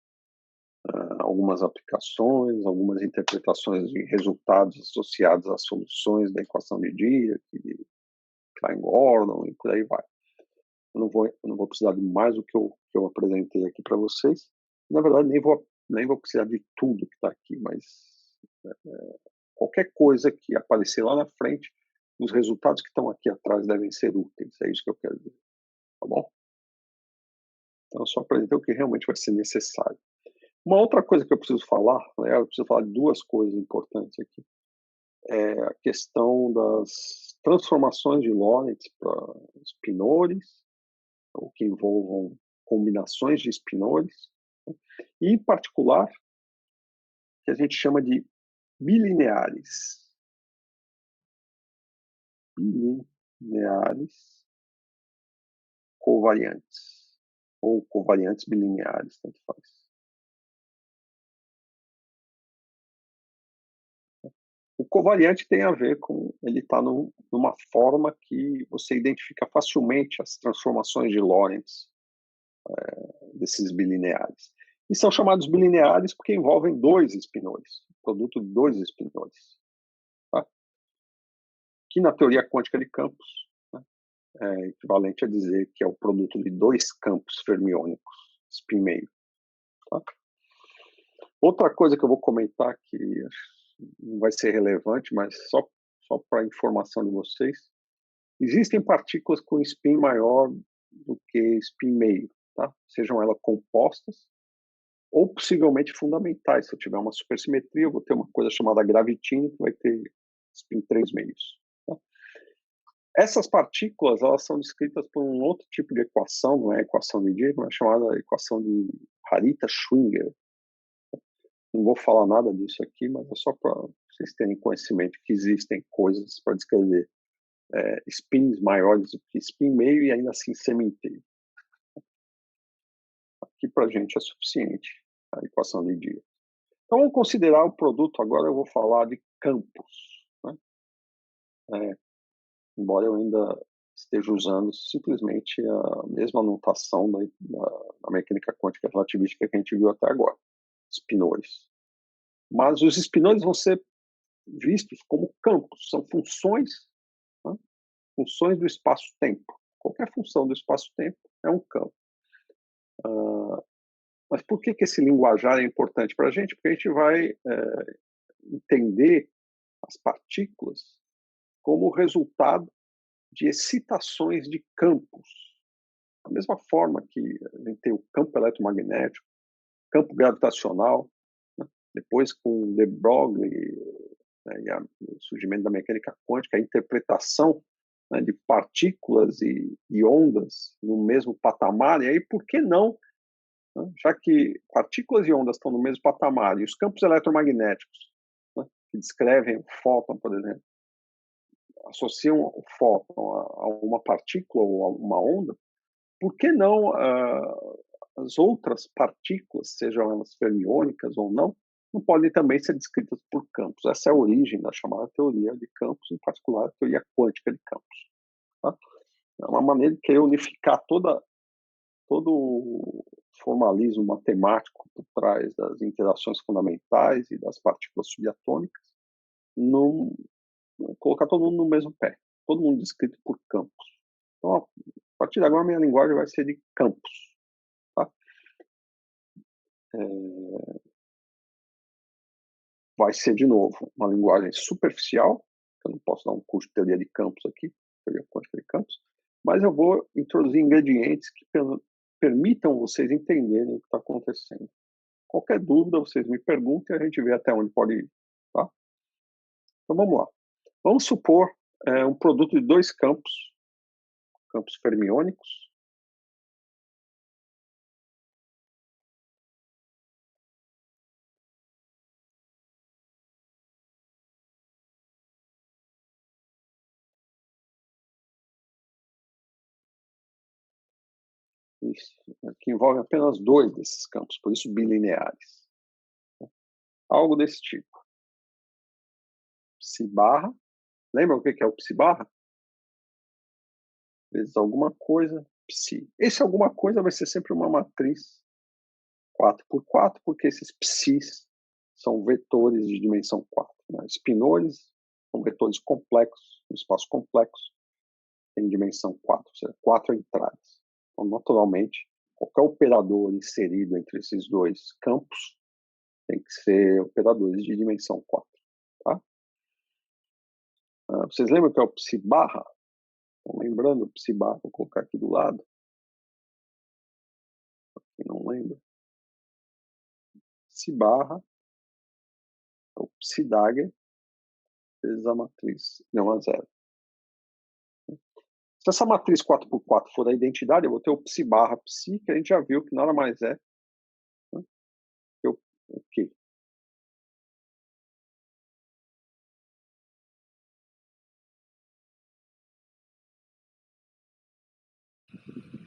algumas aplicações, algumas interpretações de resultados associados às soluções da equação de Dirac, de Klein-Gordon e por aí vai. Eu não vou precisar de mais do que eu apresentei aqui para vocês. Na verdade, nem vou precisar de tudo que está aqui, mas qualquer coisa que aparecer lá na frente, os resultados que estão aqui atrás devem ser úteis. É isso que eu quero dizer. Tá bom? Então, eu só apresentei o que realmente vai ser necessário. Uma outra coisa que eu preciso falar, né, eu preciso falar de duas coisas importantes aqui. É a questão das transformações de Lorentz para espinores, ou que envolvam combinações de espinores, e, em particular, que a gente chama de bilineares. Bilineares covariantes, ou covariantes bilineares, tanto faz. O covariante tem a ver com, ele está numa forma que você identifica facilmente as transformações de Lorentz desses bilineares. E são chamados bilineares porque envolvem dois espinores, produto de dois espinores. Tá? Que na teoria quântica de campos, né, é equivalente a dizer que é o produto de dois campos fermiônicos, spin meio. Tá? Outra coisa que eu vou comentar que não vai ser relevante, mas só para informação de vocês, existem partículas com spin maior do que spin meio, tá? Sejam elas compostas ou possivelmente fundamentais. Se eu tiver uma supersimetria, eu vou ter uma coisa chamada gravitinho, que vai ter spin 3 meios. Tá? Essas partículas, elas são descritas por um outro tipo de equação, não é a equação de Dirac, mas é chamada equação de Harita-Schwinger. Não vou falar nada disso aqui, mas é só para vocês terem conhecimento que existem coisas para descrever spins maiores do que spin meio e ainda assim semi-inteiro. Aqui para a gente é suficiente a equação de Dirac. Então, vamos considerar o produto, agora eu vou falar de campos, né? Embora eu ainda esteja usando simplesmente a mesma notação da mecânica quântica relativística que a gente viu até agora, espinores. Mas os espinores vão ser vistos como campos, são funções, né? Funções do espaço-tempo. Qualquer função do espaço-tempo é um campo. Mas por que esse linguajar é importante para a gente? Porque a gente vai entender as partículas como resultado de excitações de campos. Da mesma forma que a gente tem o campo eletromagnético, campo gravitacional, né? Depois com de Broglie, né, e o surgimento da mecânica quântica, a interpretação, né, de partículas e ondas no mesmo patamar, e aí por que não, né, já que partículas e ondas estão no mesmo patamar, e os campos eletromagnéticos, né, que descrevem o fóton, por exemplo, associam o fóton a uma partícula ou a uma onda, por que não as outras partículas, sejam elas fermiônicas ou não podem também ser descritas por campos? Essa é a origem da chamada teoria de campos, em particular a teoria quântica de campos. Tá? É uma maneira de querer unificar todo o formalismo matemático por trás das interações fundamentais e das partículas subatômicas, colocar todo mundo no mesmo pé, todo mundo descrito por campos. Então, a partir de agora, minha linguagem vai ser de campos. Tá? Vai ser, de novo, uma linguagem superficial, eu não posso dar um curso de teoria de campos aqui, teoria quântica de campos, mas eu vou introduzir ingredientes que permitam vocês entenderem o que está acontecendo. Qualquer dúvida, vocês me perguntem e a gente vê até onde pode ir. Tá? Então, vamos lá. Vamos supor um produto de dois campos fermiônicos. Isso, que envolve apenas dois desses campos, por isso bilineares. Algo desse tipo. Psi barra. Lembra o que é o psi barra? Vezes alguma coisa, psi. Esse alguma coisa vai ser sempre uma matriz 4x4, porque esses psis são vetores de dimensão 4. Né? Espinores são vetores complexos, um espaço complexo, tem dimensão 4, ou seja, 4 entradas. Então, naturalmente, qualquer operador inserido entre esses dois campos tem que ser operadores de dimensão 4. Tá? Vocês lembram que é o psi barra? Estão lembrando o psi barra? Vou colocar aqui do lado. Quem não lembra. Psi barra é o psi dagger vezes a matriz gama zero. Se essa matriz 4x4 for a identidade, eu vou ter o psi barra psi, que a gente já viu que nada mais é, né, que o quê?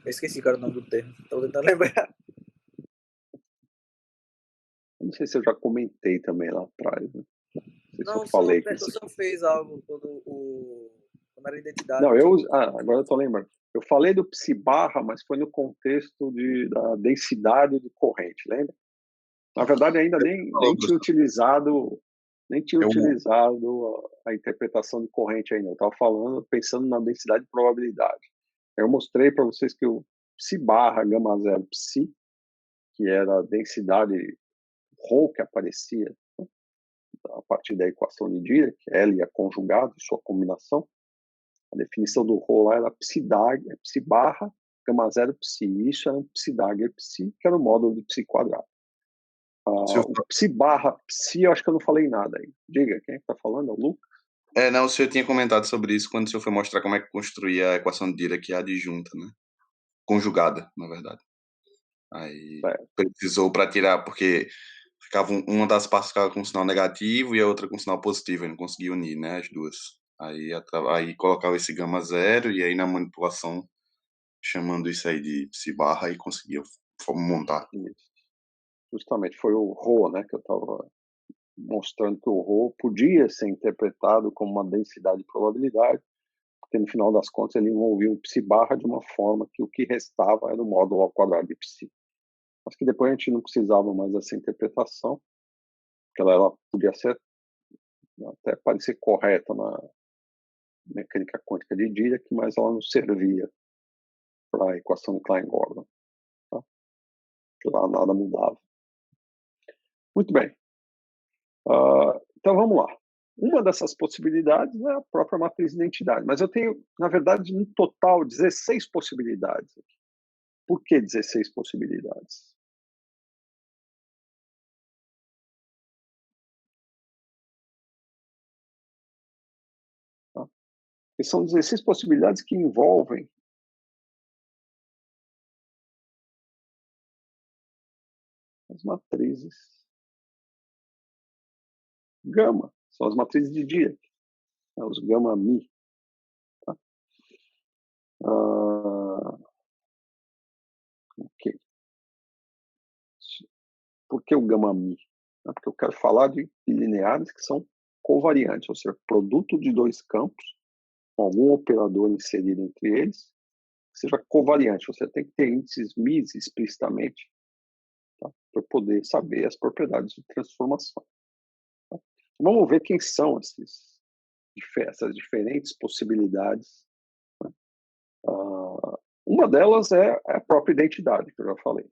Eu esqueci, cara, o nome do termo. Tô tentando lembrar. Não sei se eu já comentei também lá atrás. Né? Não sei se eu Não, falei só, que só fez algo quando era identidade. Não, agora eu tô lembrando. Eu falei do psi barra, mas foi no contexto da densidade de corrente, lembra? Na verdade, ainda nem tinha utilizado a interpretação de corrente ainda. Eu estava falando, pensando na densidade de probabilidade. Eu mostrei para vocês que o psi barra gama zero psi, que era a densidade ρ que aparecia, né, a partir da equação de Dirac, L e a conjugada, sua combinação, a definição do ρ lá era psi barra gama zero psi. Isso era um psi dagger psi, que era o módulo de psi quadrado. O psi barra psi, eu acho que eu não falei nada aí. Diga, quem é que está falando? É o Lucas? Não, o senhor tinha comentado sobre isso quando o senhor foi mostrar como é que construía a equação de Dirac adjunta, né? Conjugada, na verdade. Aí precisou para tirar, porque ficava uma das partes ficava com sinal negativo e a outra com sinal positivo, ele não conseguia unir, né, as duas. Aí colocava esse gama zero e aí na manipulação, chamando isso aí de psi barra, aí conseguia montar. Justamente, foi o Rho, né, que eu estava mostrando que o Rho podia ser interpretado como uma densidade de probabilidade, porque no final das contas ele envolvia um psi barra de uma forma que o que restava era o módulo ao quadrado de psi. Mas que depois a gente não precisava mais dessa interpretação, porque ela podia ser até parecer correta na mecânica quântica de Dirac, mas ela não servia para a equação de Klein-Gordon. Tá? Porque lá nada mudava. Muito bem. Então vamos lá. Uma dessas possibilidades é a própria matriz de identidade, mas eu tenho, na verdade, no total 16 possibilidades. Por que 16 possibilidades? Tá? E são 16 possibilidades que envolvem as matrizes gama, são as matrizes de Dirac, né, os gama-mi. Tá? Ok. Por que o gama-mi? Porque eu quero falar de lineares que são covariantes, ou seja, produto de dois campos, com algum operador inserido entre eles, que seja covariante. Você tem que ter índices mi explicitamente, tá? Para poder saber as propriedades de transformação. Tá? Vamos ver quem são essas diferentes possibilidades. Né? Uma delas é a própria identidade, que eu já falei.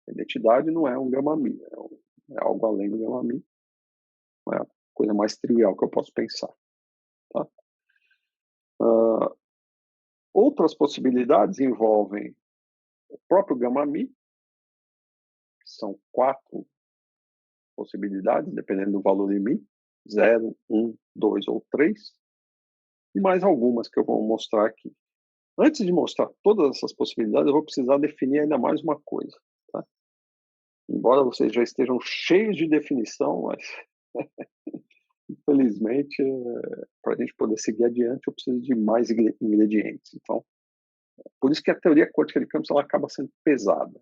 A identidade não é um gama-mi, é algo além do gama-mi. Não é a coisa mais trivial que eu posso pensar. Tá? Outras possibilidades envolvem o próprio gama-mi, são 4 possibilidades, dependendo do valor de mi, 0, 1, 2 ou 3, e mais algumas que eu vou mostrar aqui. Antes de mostrar todas essas possibilidades, eu vou precisar definir ainda mais uma coisa. Tá? Embora vocês já estejam cheios de definição, mas infelizmente, para a gente poder seguir adiante, eu preciso de mais ingredientes. Então, por isso que a teoria quântica de campos ela acaba sendo pesada.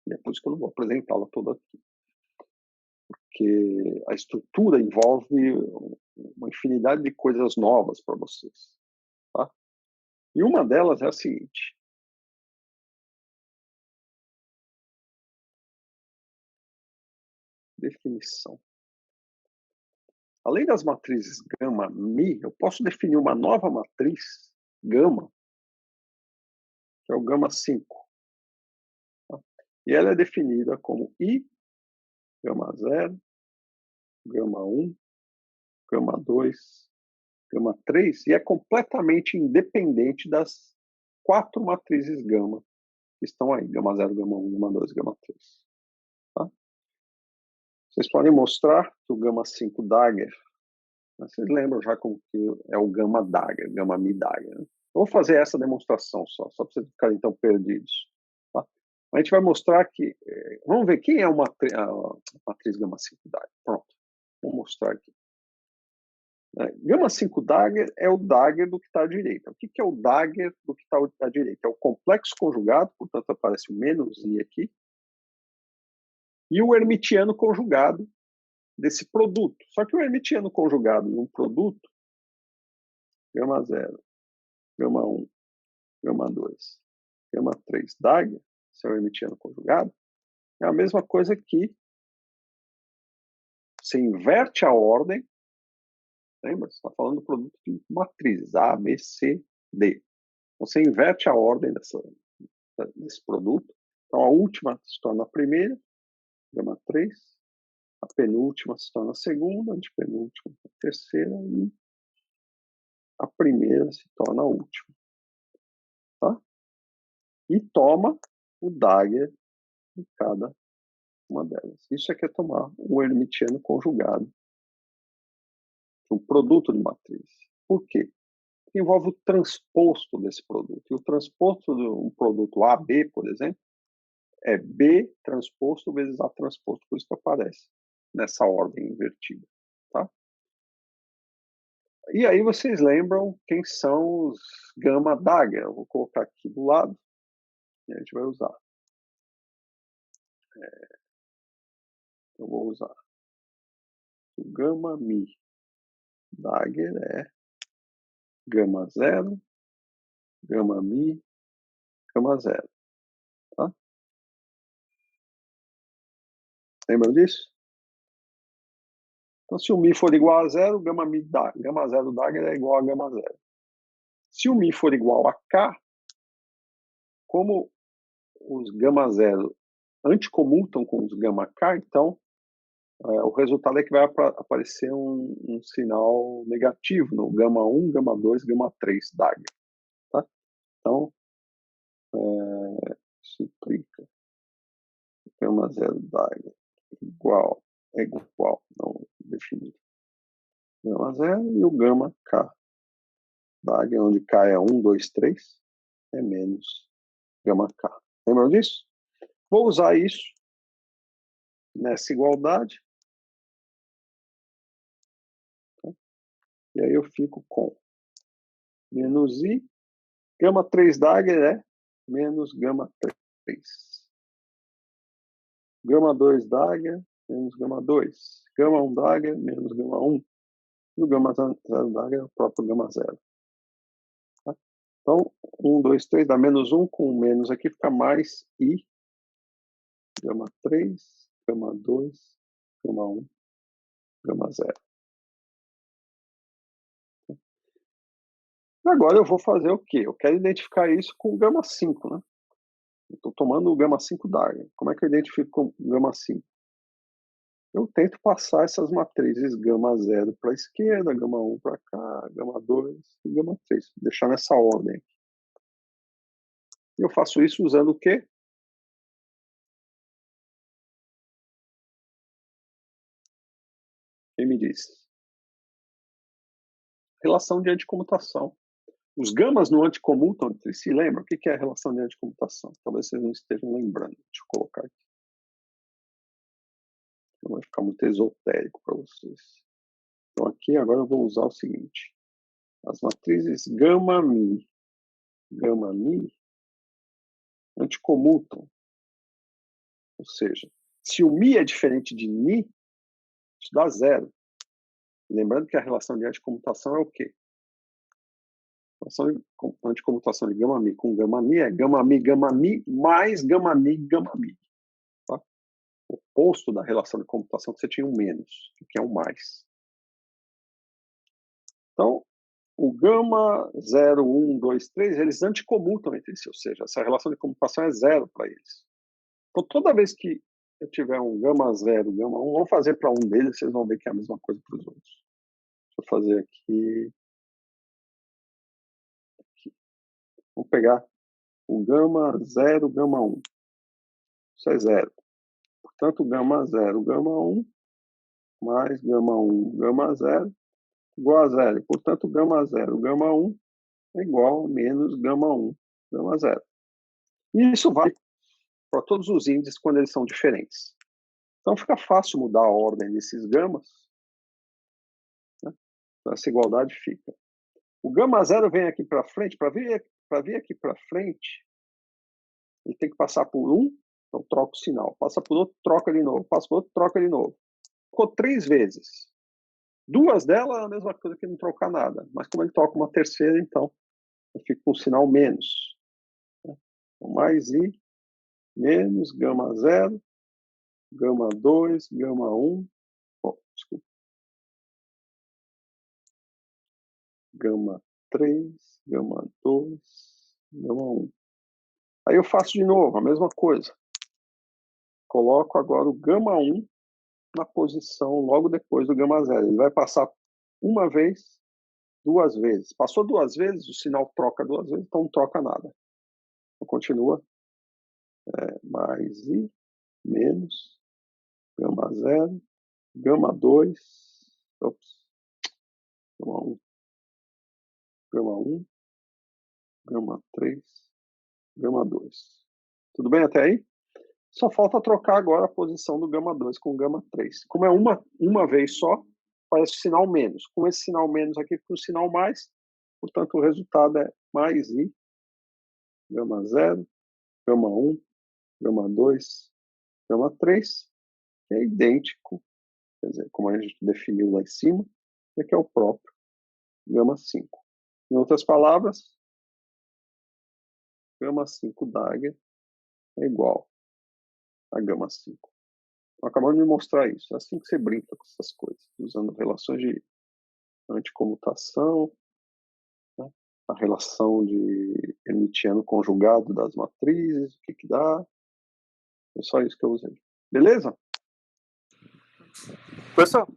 E é por isso que eu não vou apresentá-la toda aqui. Porque a estrutura envolve uma infinidade de coisas novas para vocês. Tá? E uma delas é a seguinte. Definição. Além das matrizes gama, mi, eu posso definir uma nova matriz gama, que é o gama 5. Tá? E ela é definida como I, gama 0, gama 1, gama 2, gama 3, e é completamente independente das 4 matrizes gama que estão aí, gama 0, gama 1, gama 2, gama 3. Tá? Vocês podem mostrar que o gama 5 Dagger, vocês lembram já como que é o gama Dagger, gama mi Dagger. Né? Eu vou fazer essa demonstração só para vocês ficarem então perdidos. Tá? A gente vai mostrar que, vamos ver quem é a matriz gama 5 Dagger. Pronto, vou mostrar aqui. Gama 5 Dagger é o Dagger do que está à direita. O que é o Dagger do que está à direita? É o complexo conjugado, portanto aparece o menos i aqui, e o hermitiano conjugado desse produto. Só que o hermitiano conjugado num produto, gama 0, gama 1, gama 2, gama 3, Dagger, esse é o hermitiano conjugado, é a mesma coisa que você inverte a ordem. Lembra? Você está falando do produto de matrizes, A, B, C, D. Você inverte a ordem desse produto. Então, a última se torna a primeira, gama 3. A penúltima se torna a segunda, a antepenúltima a terceira e a primeira se torna a última. Tá? E toma o Dagger de cada uma delas. Isso é que é tomar o hermitiano conjugado de um produto de matriz. Por quê? Porque envolve o transposto desse produto. E o transposto de um produto AB, por exemplo, é B transposto vezes A transposto. Por isso que aparece nessa ordem invertida. Tá? E aí vocês lembram quem são os gama Dagger. Eu vou colocar aqui do lado e a gente vai usar. eu vou usar o gama mi Dagger é gama 0, gama mi, gama 0. Tá? Lembram disso? Então, se o mi for igual a 0, gama 0 Dagger é igual a gama 0. Se o mi for igual a k, como os gama 0 anticomutam com os gama k, então o resultado é que vai aparecer um sinal negativo no gama 1, gama 2, gama 3 Dagger. Tá? Então, isso implica gama 0 Dagger é igual, não definido. Gama 0 e o gama k Dagger, onde k é 1, 2, 3, é menos gama k. Lembram disso? Vou usar isso nessa igualdade. Tá? E aí eu fico com menos i. Gama 3 Dagger é menos gama 3. Gama 2 Dagger menos gama 2. Gama 1 Dagger menos gama 1. E o gama 0 Dagger é o próprio gama 0. Tá? Então, 1, 2, 3 dá menos 1. Com menos aqui fica mais i. Gama 3, gama 2, gama 1, gama 0. Agora eu vou fazer o quê? Eu quero identificar isso com o gama 5, né? Eu estou tomando o gama 5 Dagger. Como é que eu identifico com o gama 5? Eu tento passar essas matrizes gama 0 para a esquerda, gama 1 para cá, gama 2 e gama 3. Deixar nessa ordem aqui. E eu faço isso usando o quê? Quem me diz? Relação de anticomutação. Os gamas não anticomutam entre si. Lembra? O que é a relação de anticomutação? Talvez vocês não estejam lembrando. Deixa eu colocar aqui. Não vai ficar muito esotérico para vocês. Então aqui agora eu vou usar o seguinte. As matrizes gama mi anticomutam. Ou seja, se o mi é diferente de ni, isso dá 0. Lembrando que a relação de anticomutação é o quê? A relação de anticomutação de gama mi com gama ni é gama mi mais gama mi. Tá? O oposto da relação de comutação que você tinha um menos, que é um mais. Então, o gama 0, 1, 2, 3, eles anticomutam entre si, ou seja, essa relação de comutação é 0 para eles. Então, toda vez que eu tiver um gama 0, gama 1, vamos fazer para um deles, vocês vão ver que é a mesma coisa para os outros. Deixa eu fazer aqui. Vou pegar o gama 0, gama 1. Isso é 0. Portanto, gama 0, gama 1, mais gama 1, gama 0, igual a 0. Portanto, gama 0, gama 1 é igual a menos gama 1, gama 0. E isso vai para todos os índices quando eles são diferentes. Então, fica fácil mudar a ordem desses gamas. Né? Então, essa igualdade fica. O gama 0 vem aqui para frente. Para vir aqui para frente, ele tem que passar por um, então troca o sinal. Passa por outro, troca de novo. Passa por outro, troca de novo. Ficou 3 vezes. 2 delas é a mesma coisa que não trocar nada. Mas como ele troca uma terceira, então eu fico com o sinal menos. Então, mais i, menos gama 0, gama 2, gama 1. Desculpa. Gama 3, gama 2, gama 1. Aí eu faço de novo a mesma coisa. Coloco agora o gama 1 na posição logo depois do gama 0. Ele vai passar uma vez, 2 vezes. Passou 2 vezes, o sinal troca 2 vezes, então não troca nada. Então continua. Mais i, menos, gama 0, gama 2, gama 1, gama 1, gama 3, gama 2. Tudo bem até aí? Só falta trocar agora a posição do gama 2 com o gama 3. Como é uma vez só, faz o sinal menos. Com esse sinal menos aqui fica o sinal mais, portanto o resultado é mais i, gama 0, gama 1, gama 2, gama 3, é idêntico, quer dizer, como a gente definiu lá em cima, que é o próprio gama 5. Em outras palavras, gama 5 Dagger é igual a gama 5. Então, acabamos de mostrar isso. É assim que você brinca com essas coisas, usando relações de anticomutação, né? A relação de Hermitiano conjugado das matrizes, o que dá. É só isso que eu usei. Beleza? Professor,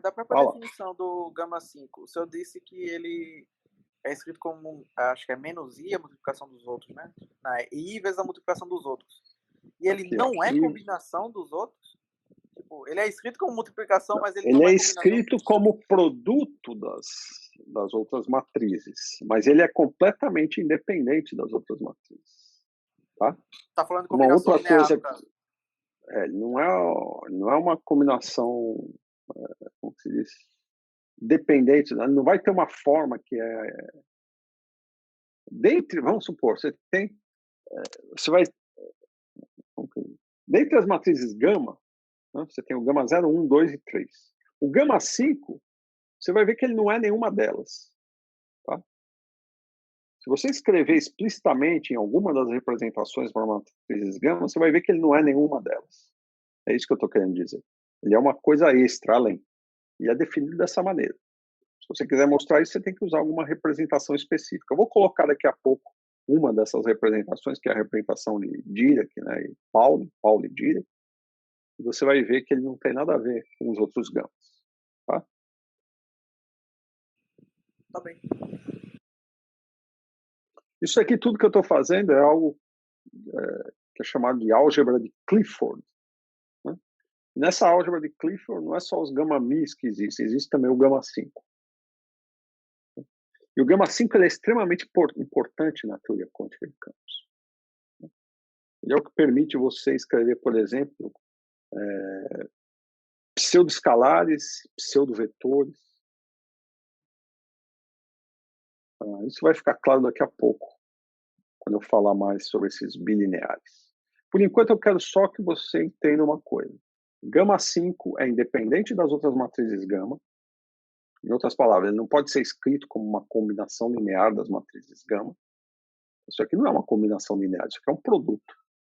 da própria Fala. definição do gama 5, o senhor disse que ele é escrito como, acho que é menos I a multiplicação dos outros, né? Não, é I vezes a multiplicação dos outros. E ele Aqui, não ó, é combinação dos outros? Tipo, ele é escrito como multiplicação, mas ele não é é escrito como produto das outras matrizes, mas ele é completamente independente das outras matrizes. Tá? Tá falando de Uma combinação outra linear, coisa, no caso. não é uma combinação, como se diz, dependente, né? Não vai ter uma forma que vamos supor, você vai, dentre as matrizes gama, né, você tem o gama 0, 1, 2 e 3. O gama 5, você vai ver que ele não é nenhuma delas. Tá? Se você escrever explicitamente em alguma das representações para matrizes gama, você vai ver que ele não é nenhuma delas. É isso que eu estou querendo dizer. Ele é uma coisa extra, além. E é definido dessa maneira. Se você quiser mostrar isso, você tem que usar alguma representação específica. Eu vou colocar daqui a pouco uma dessas representações, que é a representação de Dirac, né, e Pauli e Dirac. E você vai ver que ele não tem nada a ver com os outros gamas. Tá? Tá bem. Isso aqui, tudo que eu estou fazendo é algo que é chamado de álgebra de Clifford. Né? Nessa álgebra de Clifford, não é só os gama-mis que existem, existe também o gama 5. E o gama 5 ele é extremamente importante na teoria quântica de campos. Ele é o que permite você escrever, por exemplo, pseudo-escalares, pseudo-vetores. Isso vai ficar claro daqui a pouco, quando eu falar mais sobre esses bilineares. Por enquanto, eu quero só que você entenda uma coisa. Gama 5 é independente das outras matrizes gama. Em outras palavras, ele não pode ser escrito como uma combinação linear das matrizes gama. Isso aqui não é uma combinação linear, isso aqui é um produto.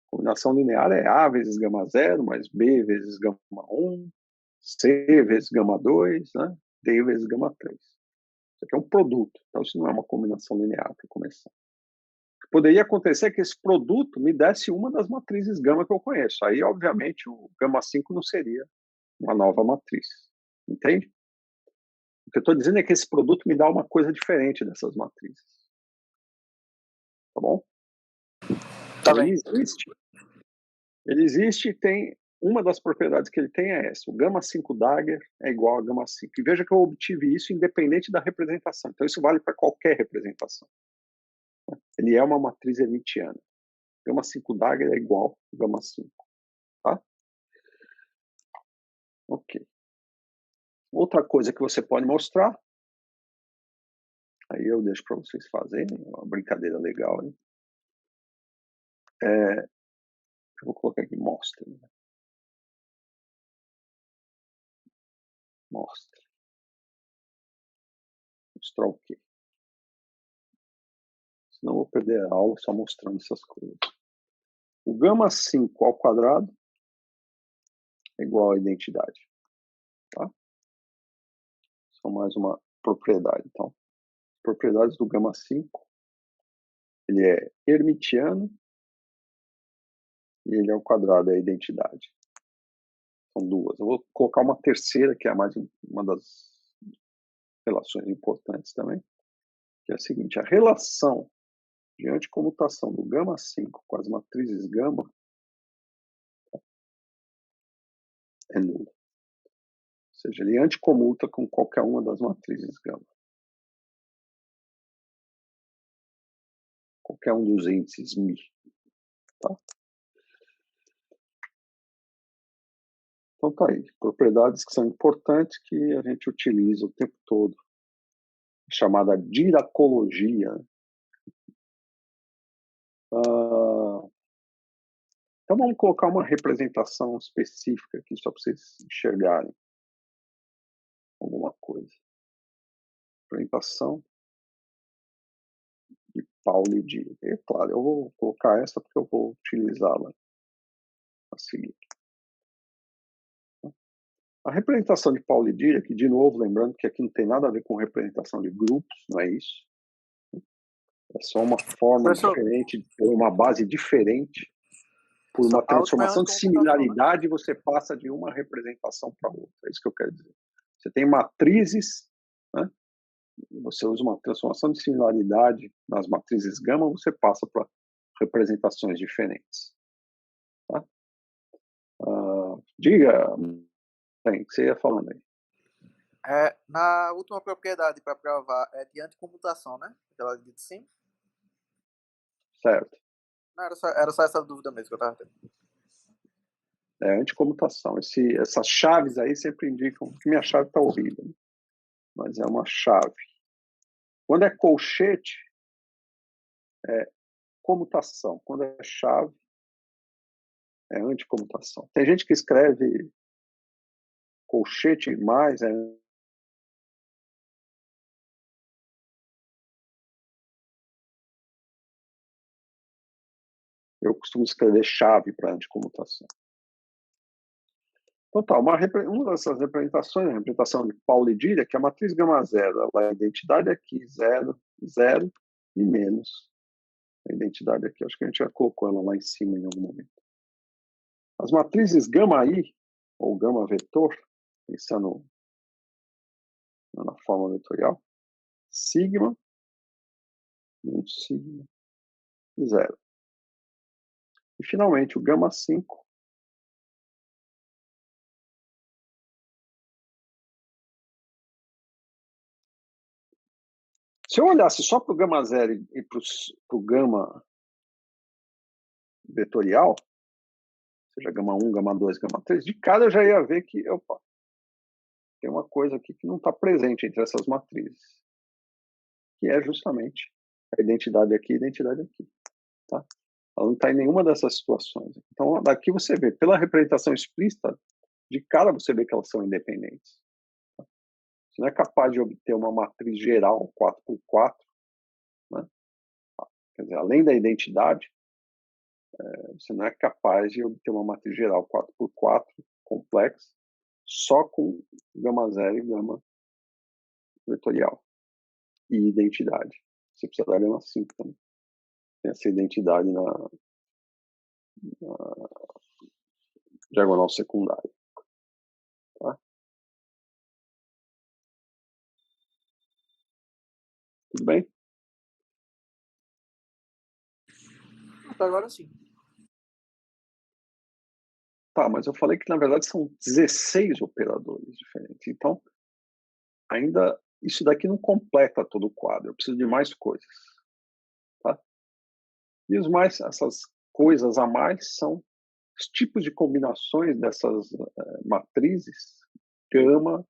Combinação linear é A vezes gama 0, mais B vezes gama 1, C vezes gama 2, né? D vezes gama 3. Isso aqui é um produto, então isso não é uma combinação linear para começar. Poderia acontecer que esse produto me desse uma das matrizes gama que eu conheço. Aí, obviamente, o gama 5 não seria uma nova matriz. Entende? O que eu estou dizendo é que esse produto me dá uma coisa diferente dessas matrizes. Tá bom? Tá bem. Ele existe e tem uma das propriedades que ele tem é essa. O gama 5 Dagger é igual a gama 5. E veja que eu obtive isso independente da representação. Então isso vale para qualquer representação. Ele é uma matriz hermitiana. Gama 5 Dagger é igual a gama 5. Tá? Ok. Outra coisa que você pode mostrar, aí eu deixo para vocês fazerem, uma brincadeira legal. Hein? Eu vou colocar aqui mostra. Né? Mostra. Mostrar o quê? Senão eu vou perder a aula só mostrando essas coisas. O gama 5 ao quadrado é igual à identidade. Tá? Só mais uma propriedade. Então, propriedades do gama 5. Ele é hermitiano e ele ao quadrado é a identidade. São duas. Eu vou colocar uma terceira, que é uma das relações importantes também, que é a seguinte: a relação de anticomutação do gama 5 com as matrizes gama é nula. Ou seja, ele anticomuta com qualquer uma das matrizes gama. Qualquer um dos índices μ. Tá? Então tá aí. Propriedades que são importantes que a gente utiliza o tempo todo. Chamada diracologia. Então vamos colocar uma representação específica aqui, só para vocês enxergarem alguma coisa. Representação de Pauli Dirac. É claro, eu vou colocar essa porque eu vou utilizá-la a seguir. A representação de Pauli Dirac, de novo, lembrando que aqui não tem nada a ver com representação de grupos, não é isso. É só uma forma diferente, de ter uma base diferente. Por uma transformação de similaridade, você passa de uma representação para outra. É isso que eu quero dizer. Você tem matrizes, né? Você usa uma transformação de similaridade nas matrizes gama, você passa para representações diferentes. Tá? Diga, bem, o que você ia falando aí? Na última propriedade para provar é de anticomutação, né? Aquela de sim. Certo. Não, era só essa dúvida mesmo que eu estava tendo. É anticomutação. Essas chaves aí sempre indicam que minha chave está horrível, né? Mas é uma chave. Quando é colchete, é comutação. Quando é chave, é anticomutação. Tem gente que escreve colchete mais, eu costumo escrever chave para anticomutação. Então tá, uma dessas representações, a representação de Pauli Dirac, que é a matriz gama zero, ela é a identidade aqui, 0, 0 e menos. A identidade aqui, acho que a gente já colocou ela lá em cima em algum momento. As matrizes gama I, ou gama vetor, pensando na forma vetorial, sigma, menos sigma, e 0. E finalmente o gama 5, se eu olhasse só para o gama 0 e para o gama vetorial, ou seja, gama 1, gama 2, gama 3, de cara eu já ia ver que, opa, tem uma coisa aqui que não está presente entre essas matrizes, que é justamente a identidade aqui e a identidade aqui. Tá? Ela não está em nenhuma dessas situações. Então, daqui você vê, pela representação explícita, de cara você vê que elas são independentes. Tá? Você não é capaz de obter uma matriz geral 4x4, né? Quer dizer, além da identidade, você não é capaz de obter uma matriz geral 4x4 complexa só com gama 0 e gama vetorial e identidade. Você precisa da gama 5 também. Tem essa identidade na diagonal secundária. Tá? Tudo bem? Até agora sim. Tá, mas eu falei que na verdade são 16 operadores diferentes. Então, ainda isso daqui não completa todo o quadro. Eu preciso de mais coisas. Tá? E essas coisas a mais são os tipos de combinações dessas matrizes gama,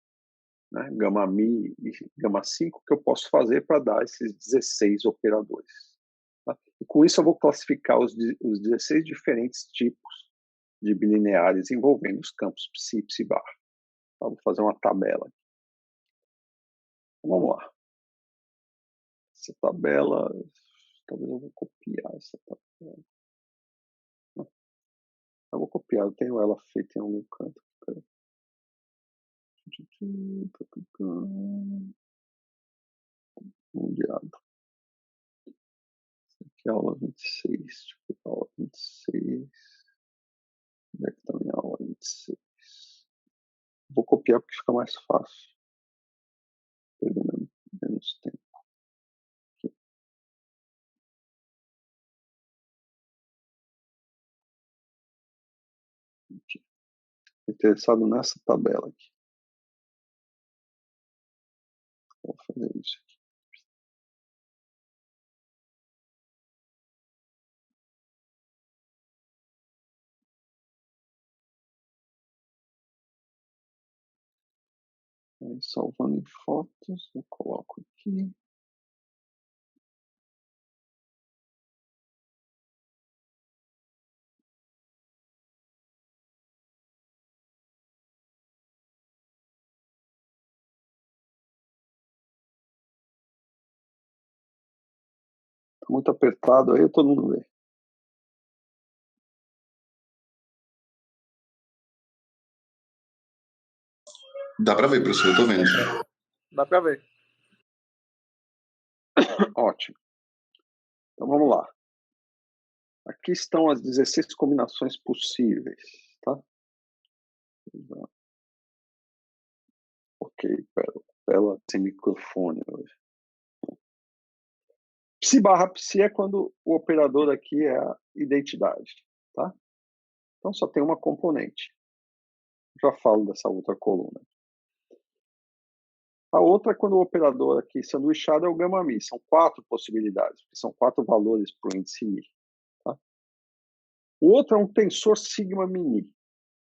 né, gama mi e gama 5 que eu posso fazer para dar esses 16 operadores. Tá? E com isso eu vou classificar os 16 diferentes tipos de bilineares envolvendo os campos psi e psi bar. Tá? Vou fazer uma tabela. Então, vamos lá. Essa tabela, talvez eu vou copiar essa tabela. Eu vou copiar, eu tenho ela feita em algum canto. Mundial. Aqui é a aula 26. Deixa eu pegar a aula 26. Onde é que está a minha aula 26? Vou copiar porque fica mais fácil. Perdendo menos tempo. Aqui. Aqui. Interessado nessa tabela aqui. Vou fazer isso aqui. Aí, salvando em fotos, eu coloco aqui. Tá muito apertado aí, todo mundo vê. Dá para ver, professor, eu tô vendo. Dá para ver. Ótimo. Então vamos lá. Aqui estão as 16 combinações possíveis, tá? Ok, Bela sem microfone hoje. Psi barra psi é quando o operador aqui é a identidade, tá? Então só tem uma componente. Já falo dessa outra coluna. A outra é quando o operador aqui sanduichado é o gama mi. São 4 possibilidades, são 4 valores para o índice mi. Tá? O outro é um tensor sigma mini.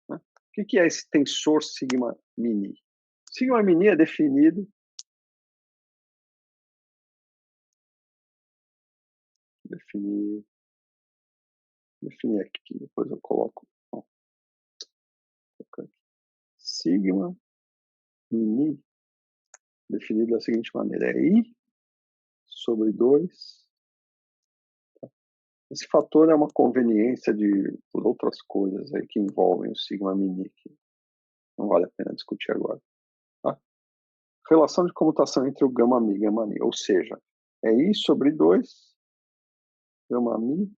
Né? O que é esse tensor sigma mini? Sigma mini é definido definir aqui, depois eu coloco. Sigma mini definido da seguinte maneira: é I sobre 2. Esse fator é uma conveniência por outras coisas aí que envolvem o sigma mini, que não vale a pena discutir agora. Tá? Relação de comutação entre o gama mi e gama ni, ou seja, é I sobre 2 gama ni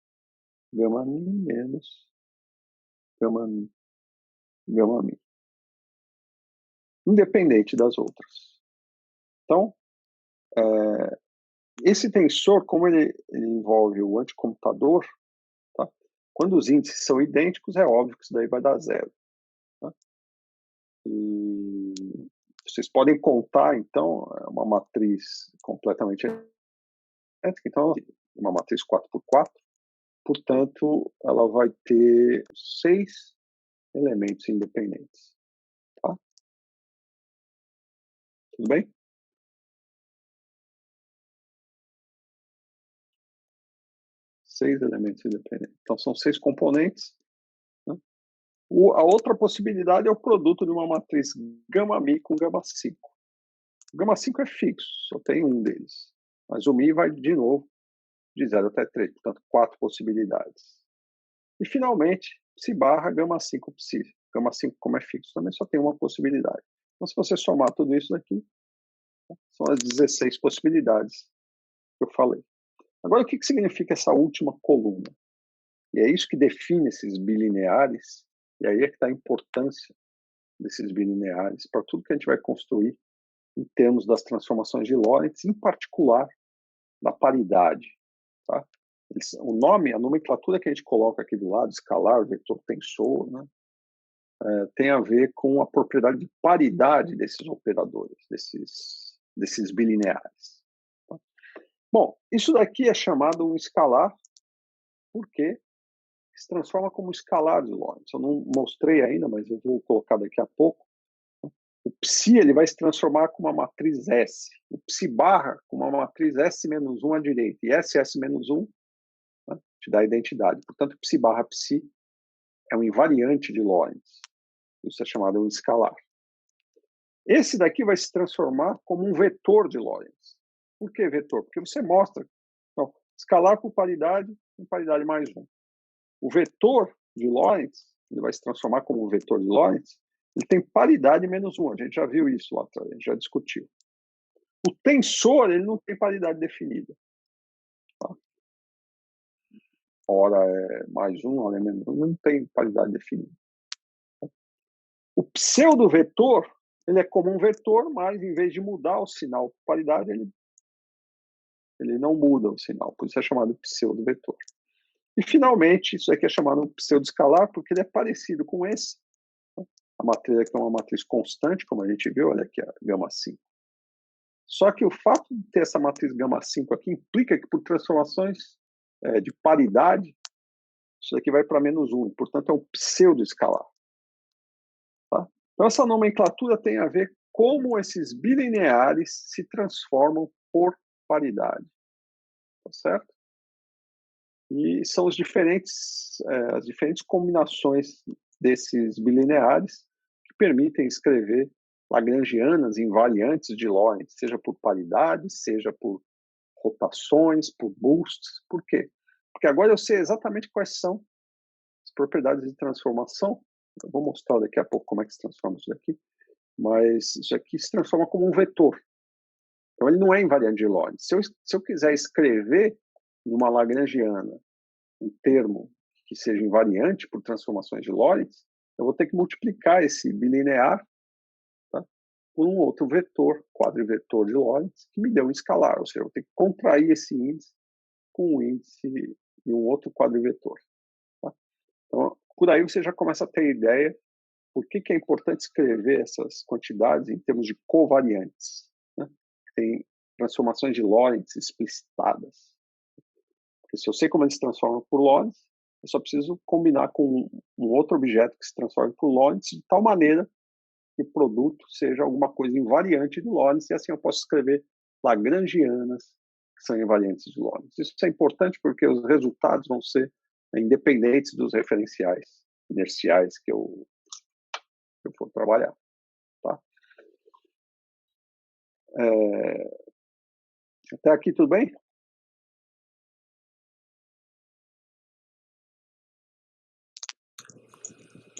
menos gama mi, independente das outras. Então, esse tensor, como ele envolve o anticomputador, tá? Quando os índices são idênticos, é óbvio que isso daí vai dar zero. Tá? E vocês podem contar, então, uma matriz completamente idêntica, então, uma matriz 4x4, portanto, ela vai ter 6 elementos independentes. Tá? Tudo bem? Seis elementos independentes. Então, são 6 componentes. Né? A outra possibilidade é o produto de uma matriz gama mi com gama 5. O gama 5 é fixo, só tem um deles. Mas o mi vai, de novo, de 0 até 3, portanto, 4 possibilidades. E, finalmente, psi barra gama 5 psi. Gama 5, como é fixo, também só tem uma possibilidade. Então, se você somar tudo isso daqui, são as 16 possibilidades que eu falei. Agora, o que significa essa última coluna? E é isso que define esses bilineares, e aí é que está a importância desses bilineares para tudo que a gente vai construir em termos das transformações de Lorentz, em particular da paridade. Tá? O nome, a nomenclatura que a gente coloca aqui do lado, escalar, vetor, tensor, né, tem a ver com a propriedade de paridade desses operadores, desses bilineares. Tá? Bom, isso daqui é chamado um escalar, porque se transforma como escalar de Lorentz. Eu não mostrei ainda, mas eu vou colocar daqui a pouco. O psi ele vai se transformar com uma matriz S. O psi barra com uma matriz S-1 à direita. E SS-1, né, te dá a identidade. Portanto, psi barra psi é um invariante de Lorentz. Isso é chamado um escalar. Esse daqui vai se transformar como um vetor de Lorentz. Por que vetor? Porque você mostra, então, escalar por paridade, com paridade mais 1. O vetor de Lorentz, ele vai se transformar como um vetor de Lorentz, ele tem paridade menos 1. A gente já viu isso lá atrás, a gente já discutiu. O tensor, ele não tem paridade definida. Tá? Ora é mais 1, ora é menos 1, não tem paridade definida. Tá? O pseudo-vetor, ele é como um vetor, mas em vez de mudar o sinal por paridade, ele não muda o sinal, por isso é chamado pseudo-vetor. E, finalmente, isso aqui é chamado um pseudo-escalar, porque ele é parecido com esse. A matriz aqui é uma matriz constante, como a gente viu, olha aqui a gama 5. Só que o fato de ter essa matriz gama 5 aqui implica que, por transformações de paridade, isso aqui vai para menos 1, portanto é um pseudo-escalar. Tá? Então, essa nomenclatura tem a ver como esses bilineares se transformam por paridade. Tá certo? E são as diferentes combinações desses bilineares que permitem escrever lagrangianas invariantes de Lorentz, seja por paridade, seja por rotações, por boosts. Por quê? Porque agora eu sei exatamente quais são as propriedades de transformação. Eu vou mostrar daqui a pouco como é que se transforma isso daqui. Mas isso aqui se transforma como um vetor. Então, ele não é invariante de Lorentz. Se eu quiser escrever numa lagrangiana um termo que seja invariante por transformações de Lorentz, eu vou ter que multiplicar esse bilinear, tá, por um outro vetor, quadrivetor de Lorentz, que me deu um escalar. Ou seja, eu vou ter que contrair esse índice com um índice de um outro quadrivetor. Tá? Então, por aí você já começa a ter ideia por que é importante escrever essas quantidades em termos de covariantes. Né? Tem transformações de Lorentz explicitadas. Porque se eu sei como eles se transformam por Lorentz, eu só preciso combinar com um outro objeto que se transforme por Lorentz de tal maneira que o produto seja alguma coisa invariante de Lorentz, e assim eu posso escrever lagrangianas que são invariantes de Lorentz. Isso é importante porque os resultados vão ser independentes dos referenciais inerciais que eu for trabalhar. Tá? Até aqui tudo bem?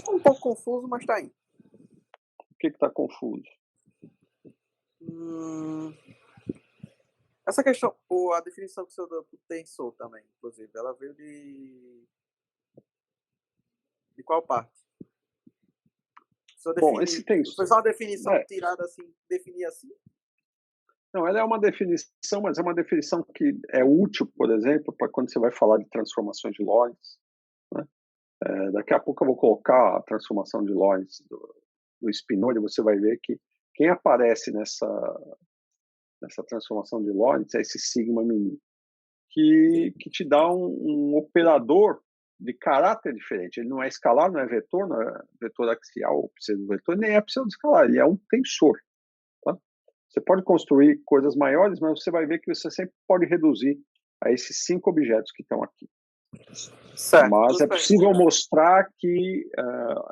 Um pouco confuso, mas tá indo. O que está confuso? Essa questão, a definição que o senhor deu pro tensor também, inclusive, ela veio de qual parte? Bom, esse tensor... Foi só uma definição tirada assim, definir assim? Não, ela é uma definição, mas é uma definição que é útil, por exemplo, para quando você vai falar de transformações de Lorentz. Né? Daqui a pouco eu vou colocar a transformação de Lorentz do Spinozzi, você vai ver que quem aparece nessa transformação de Lorentz é esse sigma mini, que te dá um operador de caráter diferente. Ele não é escalar, não é vetor axial ou pseudo-vetor, nem é pseudo-escalar, ele é um tensor. Tá? Você pode construir coisas maiores, mas você vai ver que você sempre pode reduzir a esses 5 objetos que estão aqui. Certo. Mas é possível mostrar que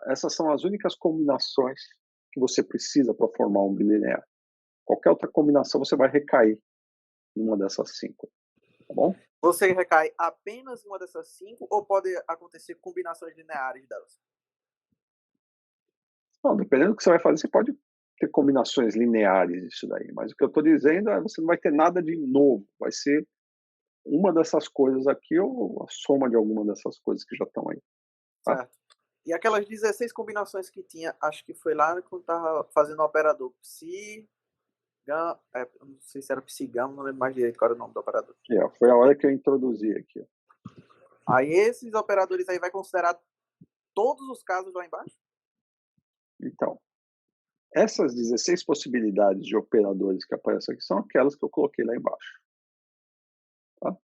essas são as únicas combinações que você precisa para formar um bilinear. Qualquer outra combinação você vai recair em uma dessas 5. Tá bom? Você recai apenas em uma dessas 5 ou pode acontecer combinações lineares delas? Não, dependendo do que você vai fazer, você pode ter combinações lineares disso daí. Mas o que eu estou dizendo é que você não vai ter nada de novo. Vai ser uma dessas coisas aqui ou a soma de alguma dessas coisas que já estão aí. Tá? Certo. E aquelas 16 combinações que tinha, acho que foi lá quando estava fazendo o operador Psi, Gama, não sei se era Psi Gama, não lembro mais direito qual era o nome do operador. Foi a hora que eu introduzi aqui. Aí esses operadores aí vai considerar todos os casos lá embaixo? Então, essas 16 possibilidades de operadores que aparecem aqui são aquelas que eu coloquei lá embaixo. Tá?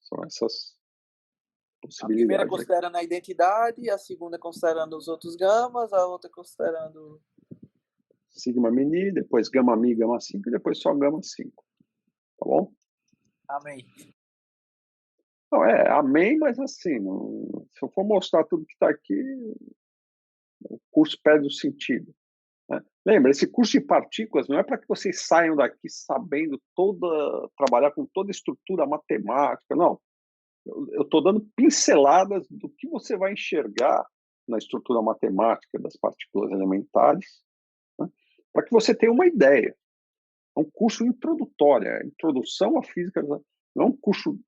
São essas possibilidades. A primeira considerando a identidade, a segunda considerando os outros gamas, a outra considerando... Sigma mini, depois gama mi, gama 5 e depois só gama 5. Tá bom? Amém. Não, amém, mas assim, se eu for mostrar tudo que está aqui, o curso perde o sentido. Né? Lembra, esse curso de partículas não é para que vocês saiam daqui sabendo trabalhar com toda a estrutura matemática, não. Eu estou dando pinceladas do que você vai enxergar na estrutura matemática das partículas elementares, né? Para que você tenha uma ideia. É um curso introdutório, é introdução à física, não é um curso de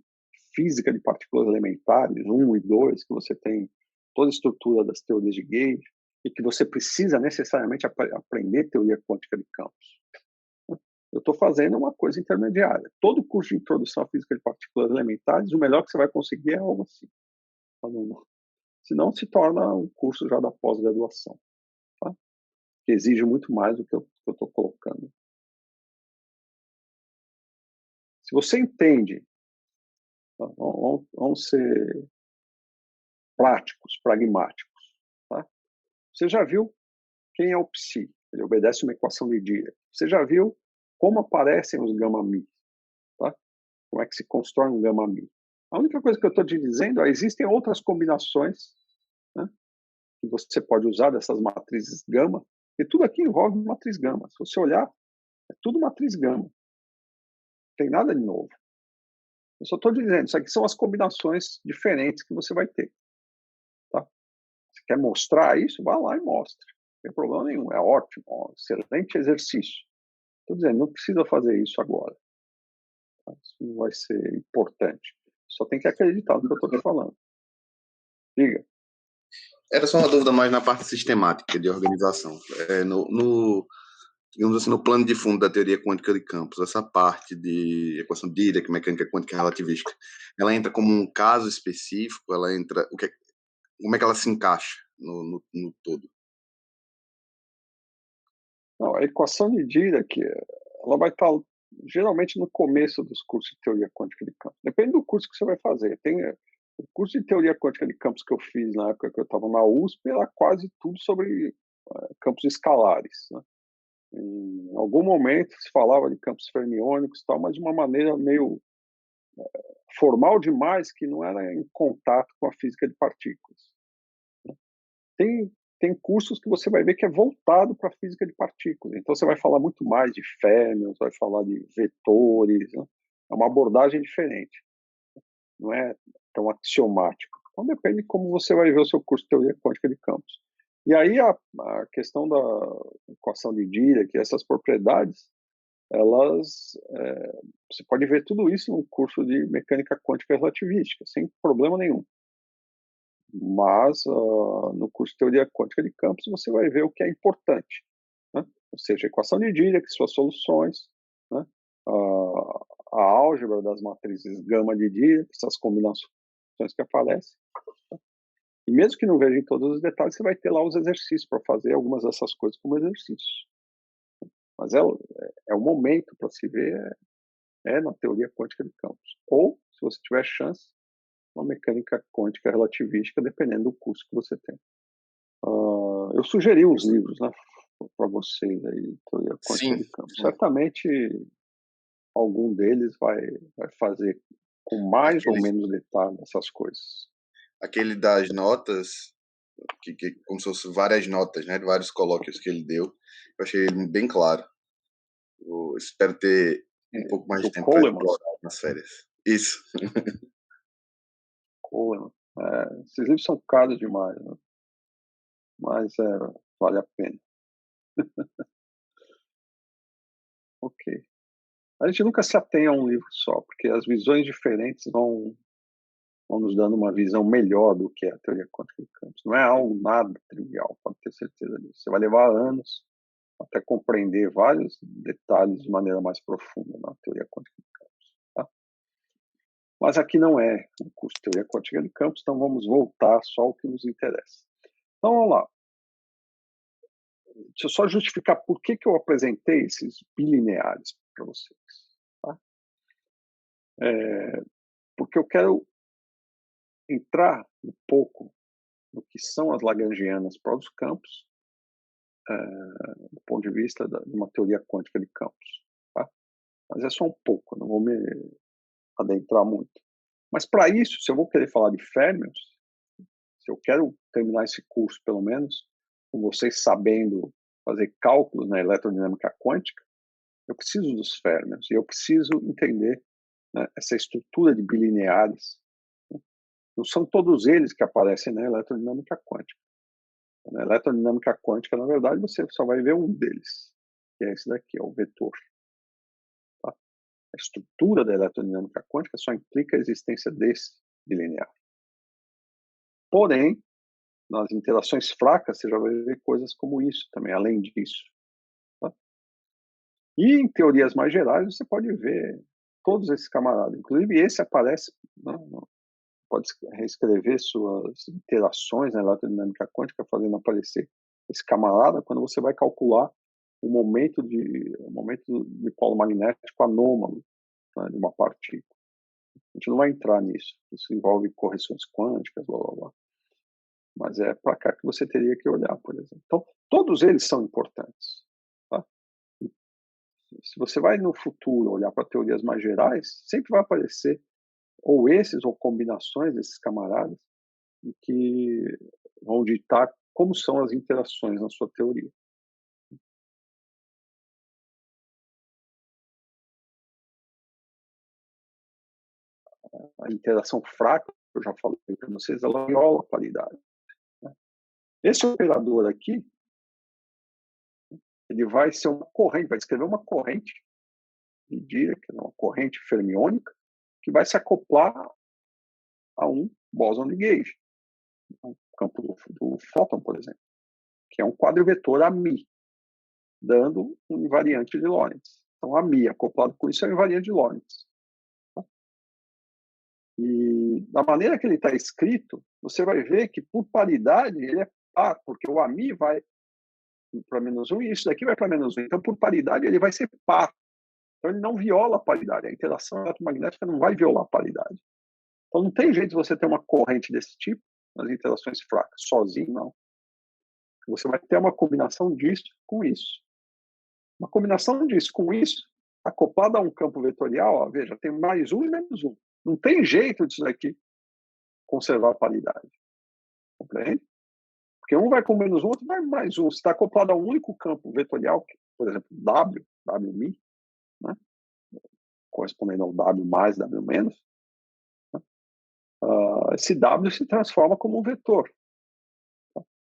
física de partículas elementares, 1 e 2, que você tem toda a estrutura das teorias de Gauge, e que você precisa necessariamente aprender teoria quântica de campos. Eu estou fazendo uma coisa intermediária. Todo curso de introdução à física de partículas elementares, o melhor que você vai conseguir é algo assim. Senão se torna um curso já da pós-graduação. Tá? Que exige muito mais do que eu estou colocando. Se você entende, tá? Vamos ser práticos, pragmáticos. Tá? Você já viu quem é o Psi? Ele obedece uma equação de Dirac. Você já viu como aparecem os gama-mi? Tá? Como é que se constrói um gama-mi? A única coisa que eu estou te dizendo é que existem outras combinações, né, que você pode usar dessas matrizes gama, e tudo aqui envolve matriz gama. Se você olhar, é tudo matriz gama. tem nada de novo. Eu só estou dizendo, isso aqui são as combinações diferentes que você vai ter. Tá? Você quer mostrar isso? Vá lá e mostre. Não tem problema nenhum, é ótimo, ó, excelente exercício. Estou dizendo, não precisa fazer isso agora. Tá? Isso não vai ser importante. Só tem que acreditar no que eu estou te falando. Diga. Era só uma dúvida mais na parte sistemática de organização. Digamos assim, no plano de fundo da teoria quântica de campos, essa parte de equação de Dirac, mecânica quântica relativística, ela entra como um caso específico? Ela entra, como é que ela se encaixa no todo? Não, a equação de Dirac, ela vai estar geralmente no começo dos cursos de teoria quântica de campos. Depende do curso que você vai fazer. Tem o curso de teoria quântica de campos que eu fiz na época que eu estava na USP, era quase tudo sobre campos escalares, né? Em algum momento se falava de campos fermiônicos e tal, mas de uma maneira meio formal demais, que não era em contato com a física de partículas. Tem cursos que você vai ver que é voltado para a física de partículas. Então você vai falar muito mais de férmions, vai falar de vetores, né? É uma abordagem diferente. Não é tão axiomático. Então depende de como você vai ver o seu curso de teoria quântica de campos. E aí a questão da equação de Dirac, essas propriedades, elas você pode ver tudo isso no curso de mecânica quântica relativística, sem problema nenhum. Mas no curso de teoria quântica de campos você vai ver o que é importante, né? Ou seja, a equação de Dirac, suas soluções, né? A álgebra das matrizes gama de Dirac, essas combinações que aparecem. E mesmo que não veja em todos os detalhes, você vai ter lá os exercícios para fazer algumas dessas coisas como exercícios. Mas o momento para se ver na teoria quântica de campos. Ou, se você tiver chance, uma mecânica quântica relativística, dependendo do curso que você tem. Eu sugeri uns livros, né, para vocês aí, teoria quântica de campos. Certamente algum deles vai fazer com mais ou menos detalhe essas coisas. Aquele das notas, que como se fossem várias notas, né, de vários colóquios que ele deu, eu achei ele bem claro. Eu espero ter um pouco mais de tempo para explorar nas férias. Isso. Coleman. Esses livros são caros demais, né? Mas vale a pena. Ok. A gente nunca se atém a um livro só, porque as visões diferentes vão nos dando uma visão melhor do que é a teoria quântica de campos. Não é algo nada trivial, pode ter certeza disso. Você vai levar anos até compreender vários detalhes de maneira mais profunda na teoria quântica de campos. Tá? Mas aqui não é um curso de teoria quântica de campos, então vamos voltar só ao que nos interessa. Então vamos lá. Deixa eu só justificar por que eu apresentei esses bilineares para vocês. Tá? Porque eu quero entrar um pouco no que são as lagrangianas para os campos, do ponto de vista de uma teoria quântica de campos. Tá? Mas é só um pouco, não vou me adentrar muito. Mas para isso, se eu vou querer falar de férmions, se eu quero terminar esse curso, pelo menos, com vocês sabendo fazer cálculos na eletrodinâmica quântica, eu preciso dos férmions e eu preciso entender, né, essa estrutura de bilineares. Não são todos eles que aparecem na eletrodinâmica quântica. Na eletrodinâmica quântica, na verdade, você só vai ver um deles, que é esse daqui, é o vetor. Tá? A estrutura da eletrodinâmica quântica só implica a existência desse bilinear. Porém, nas interações fracas, você já vai ver coisas como isso também, além disso. Tá? E em teorias mais gerais, você pode ver todos esses camaradas. Inclusive, esse aparece, pode reescrever suas interações na eletrodinâmica quântica, fazendo aparecer esse camarada quando você vai calcular o momento de polo magnético anômalo, né, de uma partícula. A gente não vai entrar nisso. Isso envolve correções quânticas, blá, blá, blá. Mas é para cá que você teria que olhar, por exemplo. Então, todos eles são importantes. Tá? Se você vai no futuro olhar para teorias mais gerais, sempre vai aparecer ou esses ou combinações desses camaradas que vão ditar como são as interações na sua teoria. a interação fraca, que eu já falei para vocês, ela viola a paridade. Né? Esse operador aqui, ele vai ser uma corrente, vai descrever uma corrente de Dirac, uma corrente fermiônica, que vai se acoplar a um bóson de gauge, um campo do fóton, por exemplo, que é um quadrivetor AMI, dando um invariante de Lorentz. Então, AMI acoplado com isso é um invariante de Lorentz. E da maneira que ele está escrito, você vai ver que, por paridade, ele é par, porque o AMI vai para -1 e isso daqui vai para -1. Então, por paridade, ele vai ser par. Então, ele não viola a paridade. A interação eletromagnética não vai violar a paridade. Então, não tem jeito de você ter uma corrente desse tipo nas interações fracas, sozinho, não. Você vai ter uma combinação disso com isso. Uma combinação disso com isso, acoplada a um campo vetorial, ó, veja, tem +1 e -1. Não tem jeito disso daqui conservar a paridade. Compreende? Porque um vai com -1, outro vai +1. Se está acoplado a um único campo vetorial, por exemplo, W', né? Correspondendo ao W mais, W menos, né? Esse W se transforma como um vetor.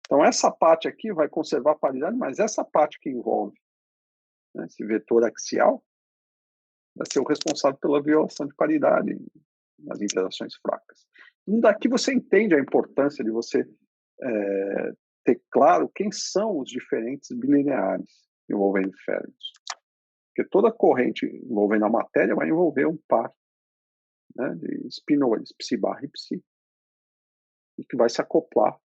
Então, essa parte aqui vai conservar a paridade, mas essa parte que envolve, né, esse vetor axial vai ser o responsável pela violação de paridade nas interações fracas. E daqui você entende a importância de você ter claro quem são os diferentes bilineares envolvendo férmions. Porque toda corrente envolvendo a matéria vai envolver um par, né, de spinores, psi-barra e psi, e que vai se acoplar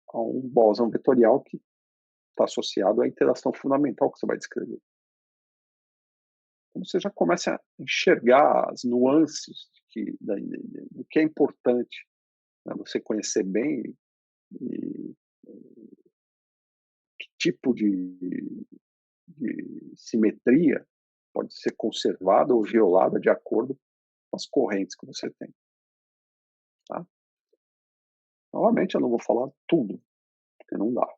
a um bóson vetorial que está associado à interação fundamental que você vai descrever. Então você já começa a enxergar as nuances do que é importante, né, você conhecer bem e que tipo de simetria pode ser conservada ou violada de acordo com as correntes que você tem. Tá? Novamente, eu não vou falar tudo, porque não dá.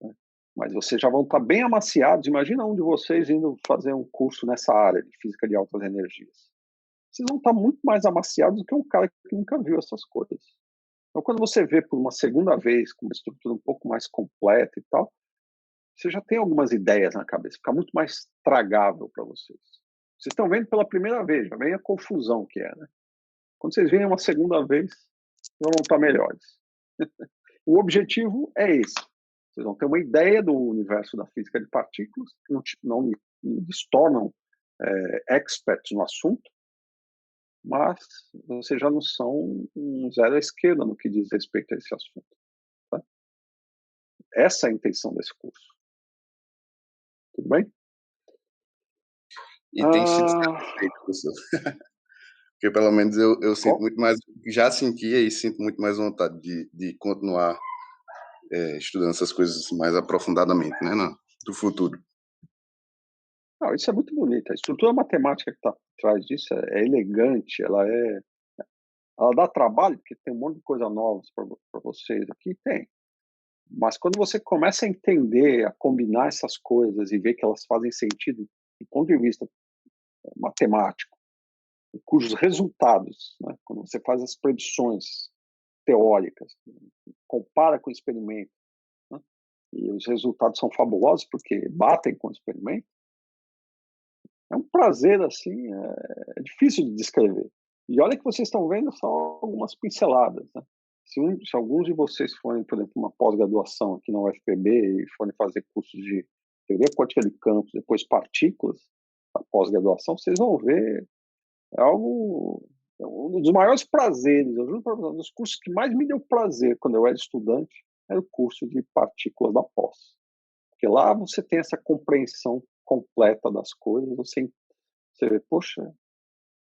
Né? Mas vocês já vão estar bem amaciados. Imagina um de vocês indo fazer um curso nessa área de física de altas energias. Vocês vão estar muito mais amaciados do que um cara que nunca viu essas coisas. Então, quando você vê por uma segunda vez, com uma estrutura um pouco mais completa e tal, você já tem algumas ideias na cabeça, fica muito mais tragável para vocês. Vocês estão vendo pela primeira vez, já vem a confusão que é, né? Quando vocês veem uma segunda vez, vão estar melhores. O objetivo é esse. Vocês vão ter uma ideia do universo da física de partículas, que não lhes tornam experts no assunto, mas vocês já não são um zero à esquerda no que diz respeito a esse assunto. Tá? Essa é a intenção desse curso. Tudo bem? E tem sido satisfeito, professor. Porque pelo menos eu sinto muito mais, já sentia e sinto muito mais vontade de continuar estudando essas coisas mais aprofundadamente, né, do futuro. Não, isso é muito bonito. A estrutura matemática que está por trás disso é elegante, ela dá trabalho, porque tem um monte de coisa nova para vocês aqui, tem. Mas quando você começa a entender, a combinar essas coisas e ver que elas fazem sentido do ponto de vista matemático, cujos resultados, né, quando você faz as predições teóricas, compara com o experimento, né, e os resultados são fabulosos porque batem com o experimento, é um prazer, assim, é difícil de descrever. E olha que vocês estão vendo só algumas pinceladas, né? Se alguns de vocês forem, por exemplo, uma pós-graduação aqui na UFPB e forem fazer cursos de teoria quântica de campos, depois partículas, a pós-graduação, vocês vão ver um dos maiores prazeres. Eu juro para vocês, um dos cursos que mais me deu prazer quando eu era estudante era o curso de partículas da pós. Porque lá você tem essa compreensão completa das coisas, você vê, poxa,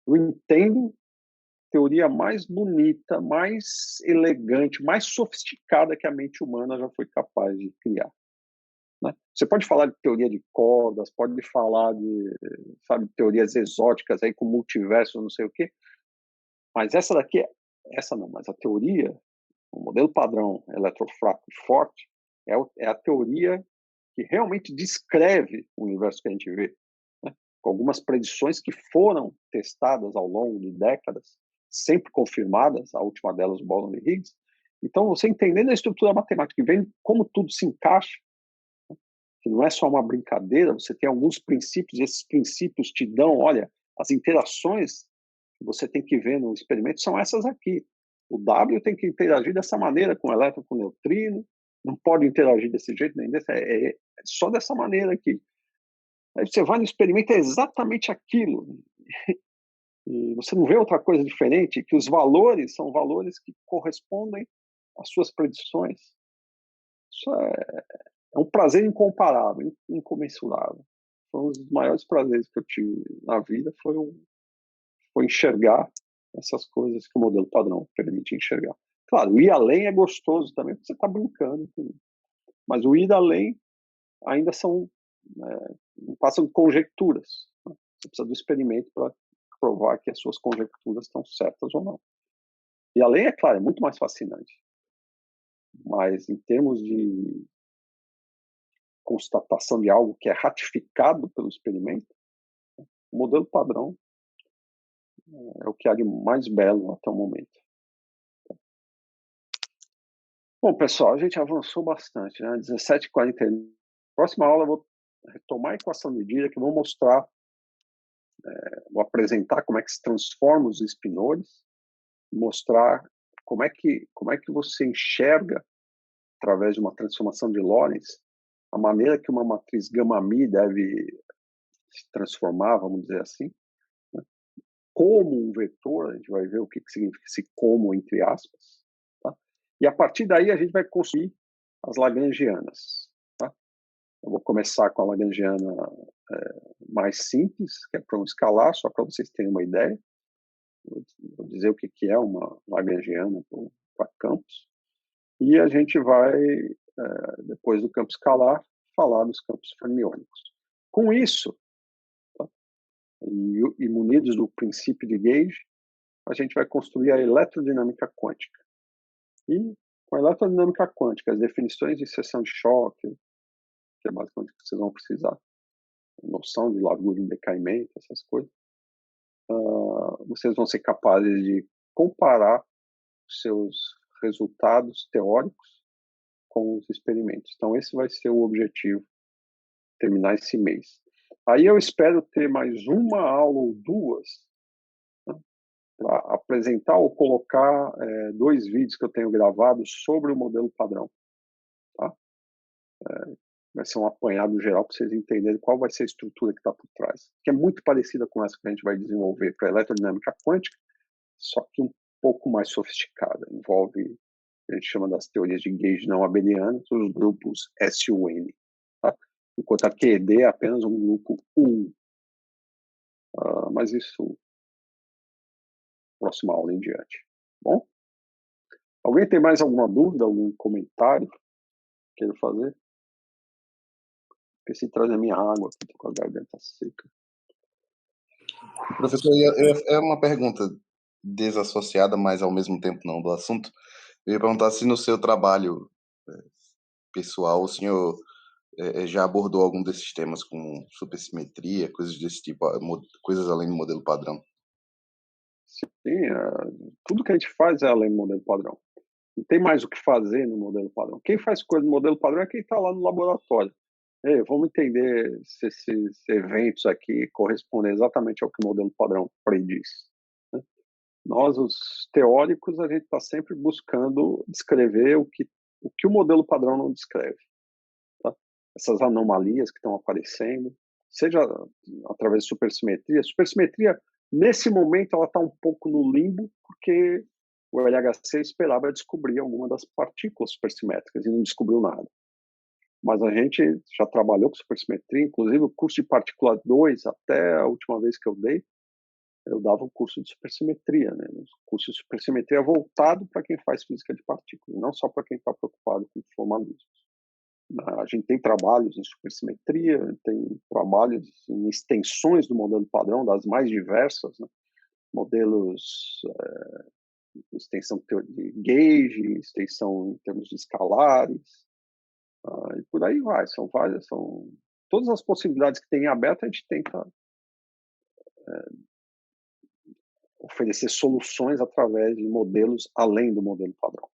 eu entendo teoria mais bonita, mais elegante, mais sofisticada que a mente humana já foi capaz de criar. Né? Você pode falar de teoria de cordas, pode falar de, sabe, teorias exóticas aí com multiverso, não sei o quê, mas essa daqui, mas a teoria, o modelo padrão eletrofraco e forte, é a teoria que realmente descreve o universo que a gente vê, né? Com algumas predições que foram testadas ao longo de décadas sempre confirmadas, a última delas, o Boole e Higgs. Então, você entendendo a estrutura matemática e vendo como tudo se encaixa, que não é só uma brincadeira, você tem alguns princípios, e esses princípios te dão, olha, as interações que você tem que ver no experimento são essas aqui. O W tem que interagir dessa maneira com o elétron, com o neutrino, não pode interagir desse jeito, nem desse, é só dessa maneira aqui. Aí você vai no experimento, é exatamente aquilo. E você não vê outra coisa diferente, que os valores são valores que correspondem às suas predições. Isso é um prazer incomparável, incomensurável. Foi um dos maiores prazeres que eu tive na vida, foi enxergar essas coisas que o modelo padrão permite enxergar. Claro, o ir além é gostoso também, porque você está brincando com isso. Mas o ir além ainda passam conjecturas. Né? Você precisa do experimento para provar que as suas conjecturas estão certas ou não. E além, é claro, é muito mais fascinante. Mas em termos de constatação de algo que é ratificado pelo experimento, o modelo padrão é o que há de mais belo até o momento. Bom, pessoal, a gente avançou bastante, né? 17h49. Próxima aula eu vou retomar a equação de Dirac, que vou mostrar, vou apresentar como é que se transforma os espinores, mostrar como é que você enxerga, através de uma transformação de Lorentz, a maneira que uma matriz gama-mi deve se transformar, vamos dizer assim, né? Como um vetor, a gente vai ver o que significa esse como, entre aspas, tá? E a partir daí a gente vai construir as lagrangianas, tá? Eu vou começar com a lagrangiana mais simples, que é para um escalar, só para vocês terem uma ideia. Vou dizer o que é uma lagrangiana para campos. E a gente vai, depois do campo escalar, falar dos campos fermiônicos. Com isso, tá? e munidos do princípio de Gauge, a gente vai construir a eletrodinâmica quântica. E com a eletrodinâmica quântica, as definições de seção de choque, que é basicamente o que vocês vão precisar, noção de largura em decaimento, essas coisas, vocês vão ser capazes de comparar seus resultados teóricos com os experimentos. Então, esse vai ser o objetivo, terminar esse mês. Aí eu espero ter mais uma aula ou duas, né, para apresentar ou colocar 2 vídeos que eu tenho gravados sobre o modelo padrão. Tá? Vai ser um apanhado geral para vocês entenderem qual vai ser a estrutura que está por trás, que é muito parecida com essa que a gente vai desenvolver para a eletrodinâmica quântica, só que um pouco mais sofisticada. Envolve, a gente chama das teorias de Gauge não abelianas, os grupos SUN. Tá? Enquanto a QED é apenas um grupo 1. Mas isso, próxima aula em diante. Bom? Alguém tem mais alguma dúvida, algum comentário que queira fazer? Esqueci de trazer a minha água, aqui, tô com a garganta seca. Professor, é uma pergunta desassociada, mas ao mesmo tempo não do assunto. Eu ia perguntar se no seu trabalho pessoal o senhor já abordou algum desses temas, como supersimetria, coisas desse tipo, coisas além do modelo padrão. Sim, tudo que a gente faz é além do modelo padrão. Não tem mais o que fazer no modelo padrão. Quem faz coisa no modelo padrão é quem está lá no laboratório. Vamos entender se esses eventos aqui correspondem exatamente ao que o modelo padrão prediz. Né? Nós, os teóricos, a gente está sempre buscando descrever o que o modelo padrão não descreve. Tá? Essas anomalias que estão aparecendo, seja através de supersimetria. Supersimetria, nesse momento, ela está um pouco no limbo, porque o LHC esperava descobrir alguma das partículas supersimétricas e não descobriu nada. Mas a gente já trabalhou com supersimetria, inclusive o curso de partícula 2, até a última vez que eu dei, eu dava um curso de supersimetria, né? Um curso de supersimetria voltado para quem faz física de partículas, não só para quem está preocupado com formalismo. A gente tem trabalhos em supersimetria, tem trabalhos em extensões do modelo padrão, das mais diversas, né? Modelos, extensão de Gauge, extensão em termos de escalares, e por aí vai. São várias, todas as possibilidades que tem em aberto, a gente tenta oferecer soluções através de modelos além do modelo padrão.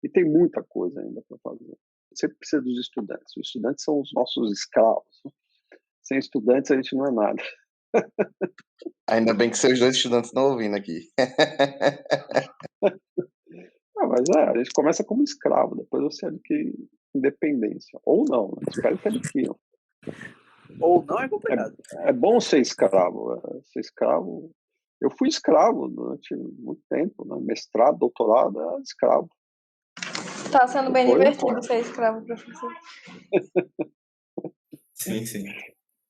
E tem muita coisa ainda para fazer. Você precisa dos estudantes. Os estudantes são os nossos escravos. Sem estudantes a gente não é nada. Ainda bem que seus 2 estudantes estão ouvindo aqui. Mas a gente começa como escravo, depois você adquire independência. Ou não, né? Espero que adquiram. Ou não é complicado. É bom ser escravo. Ser escravo. Eu fui escravo durante muito tempo, né? Mestrado, doutorado, era escravo. Tá sendo bem divertido ser escravo, professor. Sim.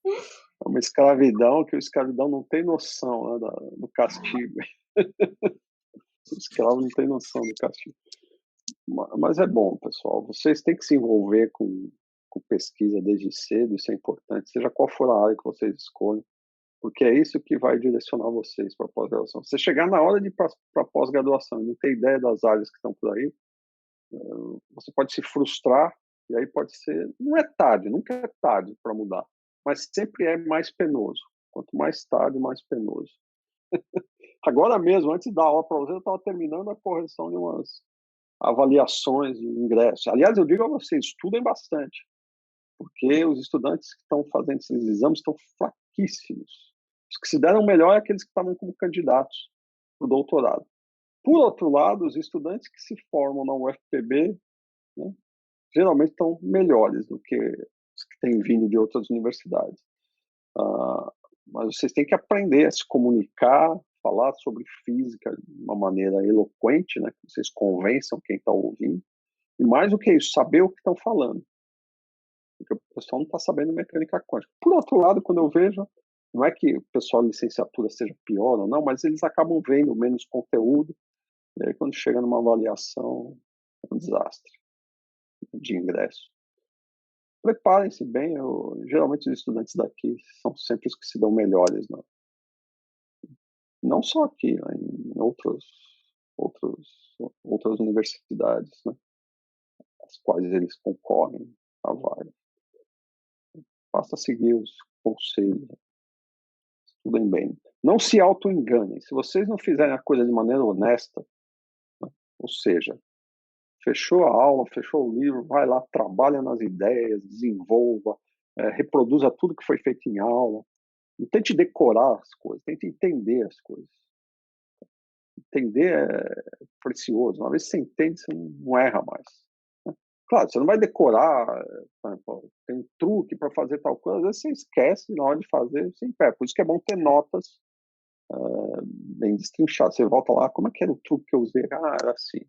É uma escravidão que o escravidão não tem noção, né, do castigo. O escravo não tem noção do castigo. Mas é bom, pessoal. Vocês têm que se envolver com pesquisa desde cedo, isso é importante, seja qual for a área que vocês escolhem, porque é isso que vai direcionar vocês para a pós-graduação. Você chegar na hora de ir para a pós-graduação e não ter ideia das áreas que estão por aí, você pode se frustrar, e aí pode ser... Não é tarde, nunca é tarde para mudar, mas sempre é mais penoso. Quanto mais tarde, mais penoso. Agora mesmo, antes da aula para você, eu estava terminando a correção de umas avaliações de ingresso. Aliás, eu digo a vocês, estudem bastante, porque os estudantes que estão fazendo esses exames estão fraquíssimos. Os que se deram melhor é aqueles que estavam como candidatos para o doutorado. Por outro lado, os estudantes que se formam na UFPB, né, geralmente estão melhores do que os que têm vindo de outras universidades. Mas vocês têm que aprender a se comunicar, falar sobre física de uma maneira eloquente, né, que vocês convençam quem está ouvindo. E mais do que isso, saber o que estão falando. Porque o pessoal não está sabendo mecânica quântica. Por outro lado, quando eu vejo, não é que o pessoal de licenciatura seja pior ou não, mas eles acabam vendo menos conteúdo, e aí quando chega numa avaliação, é um desastre de ingresso. Preparem-se bem, geralmente os estudantes daqui são sempre os que se dão melhores, né? Não só aqui, né, em outras universidades, né, as quais eles concorrem a vaga. Basta seguir os conselhos. Estudem bem. Não se auto-enganem. Se vocês não fizerem a coisa de maneira honesta, né, ou seja, fechou a aula, fechou o livro, vai lá, trabalha nas ideias, desenvolva, reproduza tudo que foi feito em aula. Não tente decorar as coisas, tente entender as coisas. Entender é precioso. Uma vez que você entende, você não erra mais. Claro, você não vai decorar, tem um truque para fazer tal coisa, às vezes você esquece na hora de fazer, você impede. Por isso que é bom ter notas bem destrinchadas. Você volta lá, como é que era o truque que eu usei? Ah, era assim.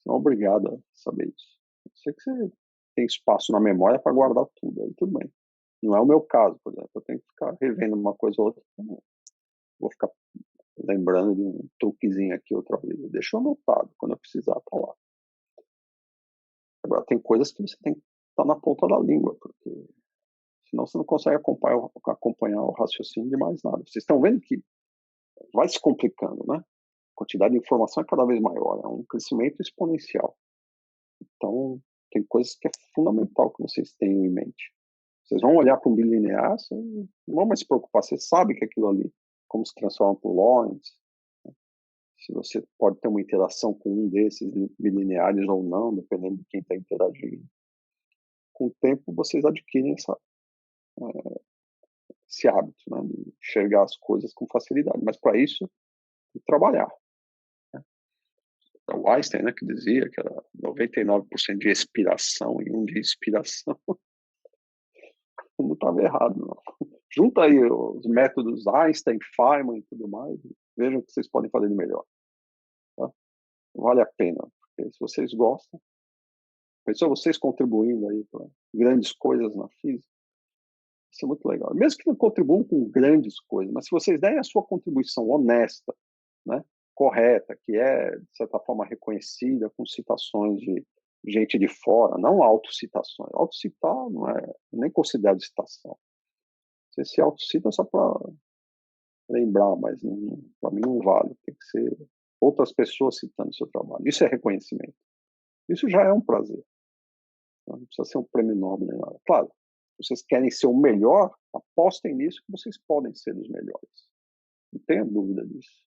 Não é obrigado a saber isso. Eu sei que você tem espaço na memória para guardar tudo, aí tudo bem. Não é o meu caso, por exemplo. Eu tenho que ficar revendo uma coisa ou outra. Vou ficar lembrando de um truquezinho aqui, outro ali. Deixa eu anotado, quando eu precisar, tá lá. Agora, tem coisas que você tem que estar na ponta da língua, porque senão você não consegue acompanhar o raciocínio de mais nada. Vocês estão vendo que vai se complicando, né? A quantidade de informação é cada vez maior, é um crescimento exponencial. Então, tem coisas que é fundamental que vocês tenham em mente. Vocês vão olhar para um bilinear, vocês não vão mais se preocupar, você sabe que aquilo ali, como se transforma por Lorentz, se você pode ter uma interação com um desses bilineares ou não, dependendo de quem está interagindo. Com o tempo, vocês adquirem esse hábito, né, de enxergar as coisas com facilidade. Mas, para isso, tem que trabalhar. Né? O Einstein, né, que dizia que era 99% de expiração e 1% de inspiração. Não estava errado, não. Junta aí os métodos Einstein, Feynman e tudo mais, e vejam o que vocês podem fazer de melhor. Tá? Vale a pena, porque se vocês gostam, pensou vocês contribuindo aí para grandes coisas na física, isso é muito legal. Mesmo que não contribuam com grandes coisas, mas se vocês derem a sua contribuição honesta, né, correta, que é, de certa forma, reconhecida, com citações de gente de fora, não autocitações. Autocitar não é nem considerado citação. Você se autocita só para lembrar, mas para mim não vale. Tem que ser outras pessoas citando o seu trabalho. Isso é reconhecimento. Isso já é um prazer. Não precisa ser um prêmio Nobel nem nada. Claro, se vocês querem ser o melhor, apostem nisso que vocês podem ser os melhores. Não tenha dúvida disso.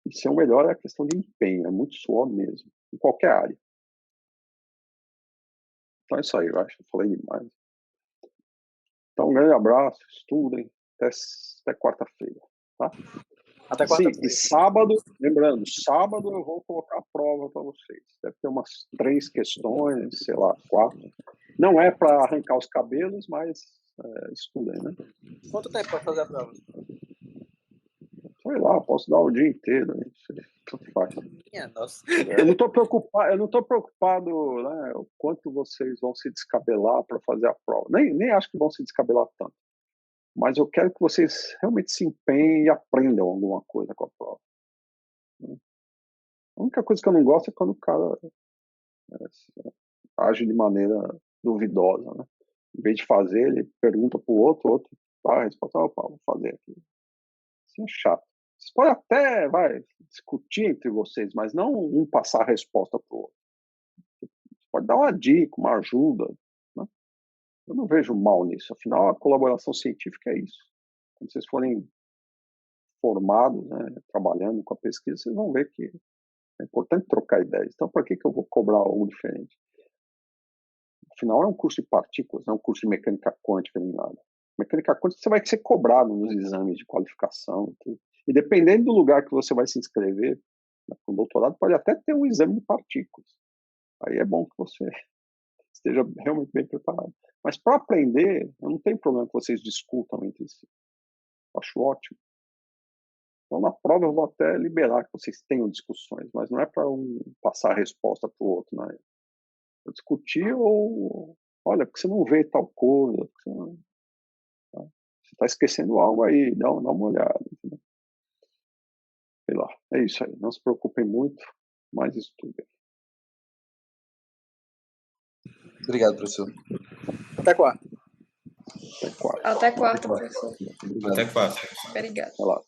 E ser o melhor é a questão de empenho, é muito suor mesmo, em qualquer área. Então é isso aí, eu acho que eu falei demais. Então, um grande abraço, estudem, até quarta-feira, tá? Até quarta-feira. E sábado, lembrando, sábado eu vou colocar a prova para vocês. Deve ter umas 3 questões, sei lá, 4. Não é para arrancar os cabelos, mas estudem, né? Quanto tempo para fazer a prova? Sei lá, posso dar o dia inteiro, né? Tudo faz. Minha nossa. Eu não estou preocupado, né, o quanto vocês vão se descabelar para fazer a prova. Nem acho que vão se descabelar tanto. Mas eu quero que vocês realmente se empenhem e aprendam alguma coisa com a prova. A única coisa que eu não gosto é quando o cara age de maneira duvidosa, né? Em vez de fazer, ele pergunta para o outro dá a resposta, vou fazer aqui. Isso é chato. Vocês podem até discutir entre vocês, mas não um passar a resposta para o outro. Você pode dar uma dica, uma ajuda. Né? Eu não vejo mal nisso. Afinal, a colaboração científica é isso. Quando vocês forem formados, né, trabalhando com a pesquisa, vocês vão ver que é importante trocar ideias. Então, por que eu vou cobrar algo diferente? Afinal, é um curso de partículas, não é um curso de mecânica quântica nem nada. Mecânica quântica você vai ser cobrado nos exames de qualificação. E dependendo do lugar que você vai se inscrever, com doutorado, pode até ter um exame de partículas. Aí é bom que você esteja realmente bem preparado. Mas para aprender, eu não tenho problema que vocês discutam entre si. Acho ótimo. Então, na prova, eu vou até liberar que vocês tenham discussões, mas não é para passar a resposta para o outro, né? Eu discutir ou... Olha, porque você não vê tal coisa, você está esquecendo algo aí, dá uma olhada. Entendeu? Sei lá, é isso aí. Não se preocupem muito, mas estudem. Obrigado, professor. Até quarta. Até quarta, professor. Até quarta. Obrigado. Vai lá.